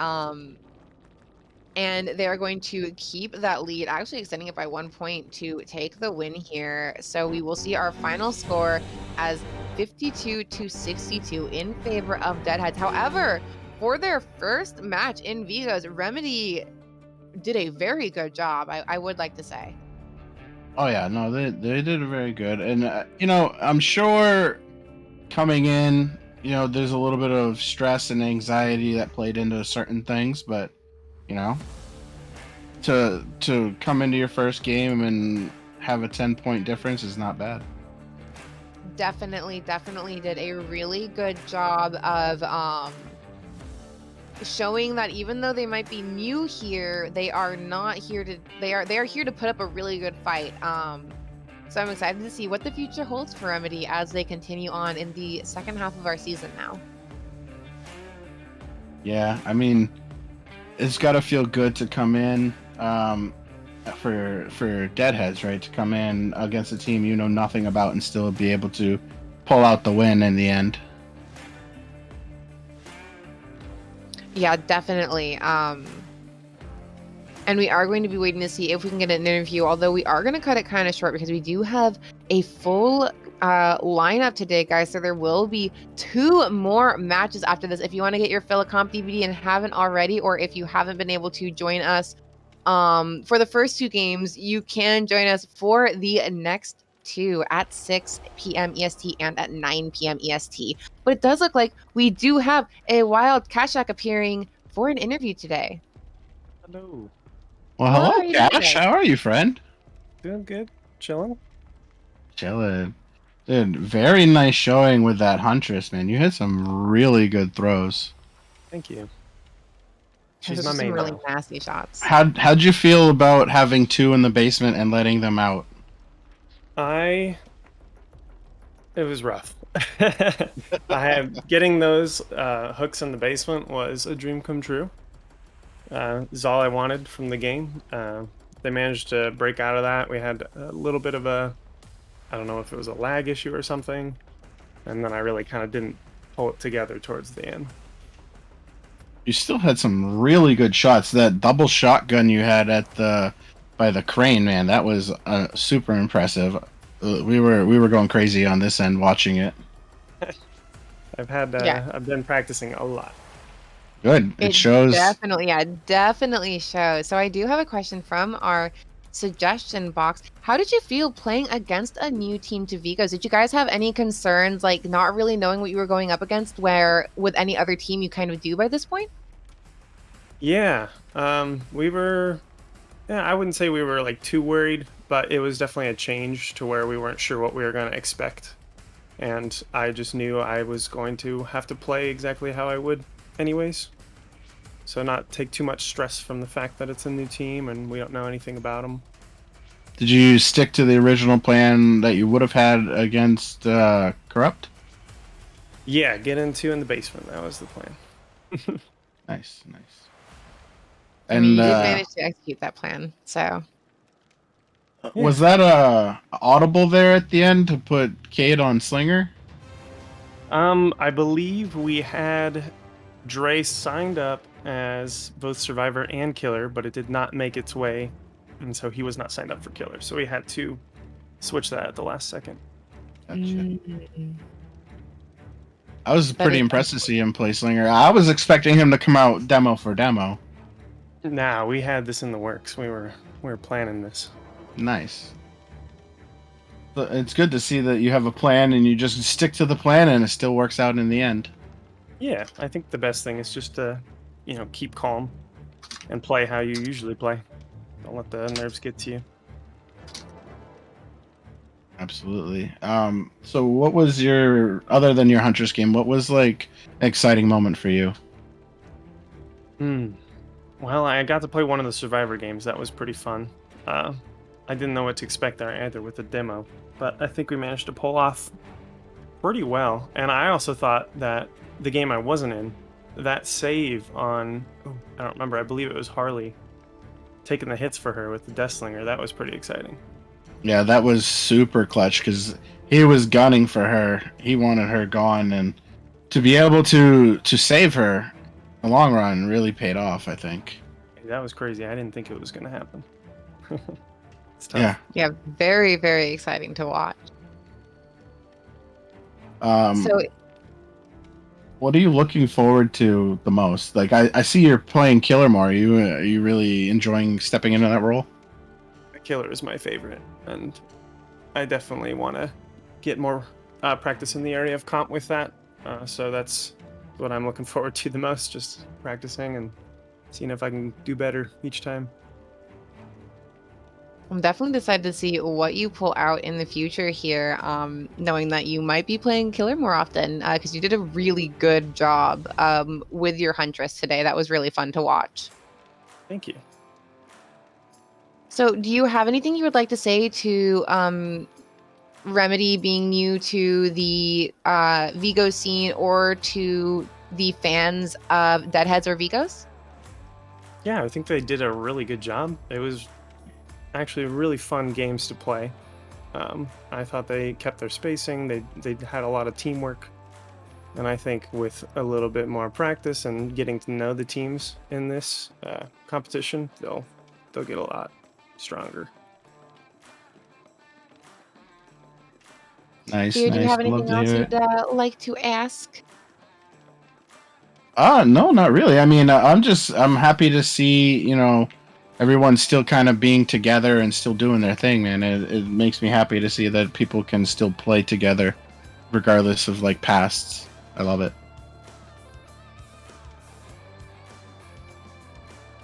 and they're going to keep that lead, actually extending it by 1 point to take the win here. So we will see our final score as 52-62 in favor of Deadheads. However, for their first match in Vigos, Remedy did a very good job, I would like to say. Oh yeah, no, they did very good, and I'm sure coming in, there's a little bit of stress and anxiety that played into certain things, but you know, to come into your first game and have a 10-point difference is not bad. Definitely did a really good job of showing that even though they might be new here, they are not here to they are here to put up a really good fight. So I'm excited to see what the future holds for Remedy as they continue on in the second half of our season now. Yeah, I mean, it's got to feel good to come in for Deadheads, right? To come in against a team you know nothing about and still be able to pull out the win in the end. Yeah, definitely. And we are going to be waiting to see if we can get an interview, although we are going to cut it kind of short because we do have a full lineup today, guys. So there will be 2 more matches after this. If you want to get your Philocomp DVD and haven't already, or if you haven't been able to join us for the first 2 games, you can join us for the next 2 at 6 p.m. EST and at 9 p.m. EST. But it does look like we do have a Wild Kashak appearing for an interview today. Hello. Well, Hello, how hello, are you doing Cash. today? How are you, friend? Doing good. Chilling. Chilling. Dude, very nice showing with that Huntress, man. You hit some really good throws. Thank you. Those She's are my some main really now. nasty shots. How'd you feel about having 2 in the basement and letting them out? It was rough. Getting those hooks in the basement was a dream come true. Is all I wanted from the game. They managed to break out of that. We had a little bit of I don't know if it was a lag issue or something, and then I really kind of didn't pull it together towards the end. You still had some really good shots. That double shotgun you had by the crane, man, that was super impressive. We were going crazy on this end watching it. Yeah. I've been practicing a lot. Good. It shows. Definitely shows. So I do have a question from our suggestion box. How did you feel playing against a new team to Vigos? Did you guys have any concerns, like not really knowing what you were going up against, where with any other team you kind of do by this point? Yeah, we were. Yeah, I wouldn't say we were like too worried, but it was definitely a change to where we weren't sure what we were going to expect, and I just knew I was going to have to play exactly how I would, anyways. So not take too much stress from the fact that it's a new team and we don't know anything about them. Did you stick to the original plan that you would have had against Corrupt? Yeah, get into in the basement. That was the plan. Nice. I mean, And you did manage to execute that plan, so. was that audible there at the end to put Cade on Slinger? I believe we had Dre signed up as both Survivor and Killer, but it did not make its way, and so he was not signed up for Killer. So we had to switch that at the last second. Gotcha. Mm. I was pretty impressed to see him play Slinger. I was expecting him to come out demo for demo. Nah, we had this in the works. We were planning this. Nice. But it's good to see that you have a plan and you just stick to the plan and it still works out in the end. Yeah, I think the best thing is just to, keep calm and play how you usually play. Don't let the nerves get to you. Absolutely. So what was other than your Huntress game, what was like an exciting moment for you? Well, I got to play one of the Survivor games. That was pretty fun. I didn't know what to expect there either with the demo, but I think we managed to pull off pretty well. And I also thought that the game I wasn't in, that save on, I don't remember, I believe it was Harley, taking the hits for her with the Deathslinger, that was pretty exciting. Yeah, that was super clutch because he was gunning for her. He wanted her gone, and to be able to save her in the long run really paid off, I think. That was crazy. I didn't think it was going to happen. It's tough. Yeah. Yeah, very, very exciting to watch. So What are you looking forward to the most? Like, I see you're playing Killer more. Are you really enjoying stepping into that role? Killer is my favorite, and I definitely want to get more practice in the area of comp with that. So that's what I'm looking forward to the most, just practicing and seeing if I can do better each time. I'm definitely excited to see what you pull out in the future here, knowing that you might be playing Killer more often, because you did a really good job with your Huntress today. That was really fun to watch. Thank you. So, do you have anything you would like to say to Remedy being new to the Vigo scene, or to the fans of Deadheads or Vigos? Yeah, I think they did a really good job. It was actually really fun games to play. I thought they kept their spacing. They had a lot of teamwork, and I think with a little bit more practice and getting to know the teams in this competition, they'll get a lot stronger. Nice, Fear, do you nice. have Love anything to else hear you'd it. like to ask? No, not really. I mean, I'm happy to see, everyone's still kind of being together and still doing their thing, man. It makes me happy to see that people can still play together regardless of like pasts. I love it.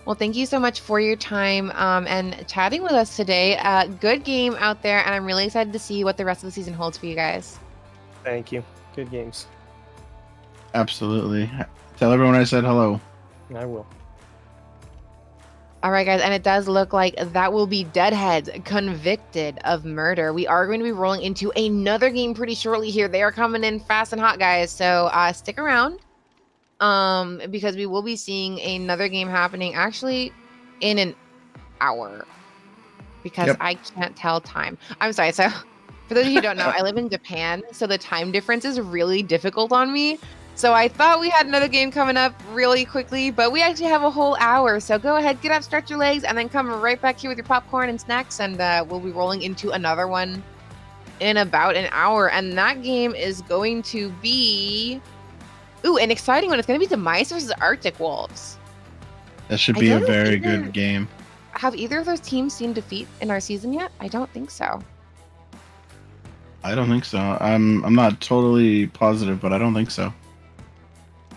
Well, thank you so much for your time and chatting with us today. Good game out there, and I'm really excited to see what the rest of the season holds for you guys. Thank you. Good games. Absolutely. Tell everyone I said hello. I will. All right, guys, and it does look like that will be Deadheads convicted of murder. We are going to be rolling into another game pretty shortly here. They are coming in fast and hot, guys, so stick around because we will be seeing another game happening actually in an hour because Yep. I can't tell time. I'm sorry. So for those of you who don't know, I live in Japan, so the time difference is really difficult on me. So I thought we had another game coming up really quickly, but we actually have a whole hour. So go ahead, get up, stretch your legs, and then come right back here with your popcorn and snacks, and we'll be rolling into another one in about an hour. And that game is going to be, an exciting one. It's going to be Demise versus Arctic Wolves. That should I be a don't know very either. good game. Have either of those teams seen defeat in our season yet? I don't think so. I don't think so. I'm not totally positive, but I don't think so.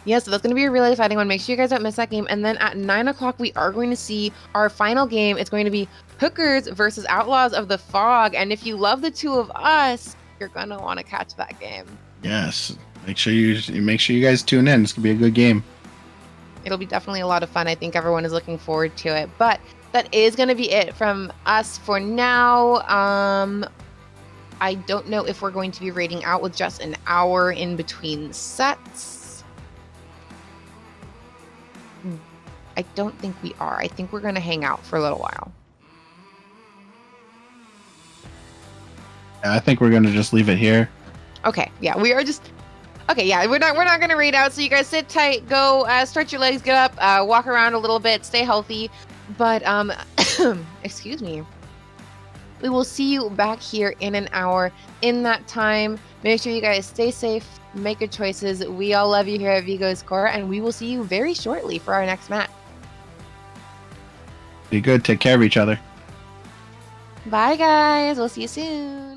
Yeah, so that's going to be a really exciting one. Make sure you guys don't miss that game. And then at 9 o'clock, we are going to see our final game. It's going to be Hookers versus Outlaws of the Fog. And if you love the two of us, you're going to want to catch that game. Yes. Make sure you guys tune in. It's gonna be a good game. It'll be definitely a lot of fun. I think everyone is looking forward to it. But that is going to be it from us for now. I don't know if we're going to be rating out with just an hour in between sets. I don't think we are. I think we're going to hang out for a little while. I think we're gonna just leave it here. Okay, yeah, we are just... Okay, yeah, we're not going to raid out, so you guys sit tight, go stretch your legs, get up, walk around a little bit, stay healthy. But, excuse me. We will see you back here in an hour. In that time, make sure you guys stay safe, make good choices. We all love you here at Vigo Score, and we will see you very shortly for our next match. Be good. Take care of each other. Bye, guys. We'll see you soon.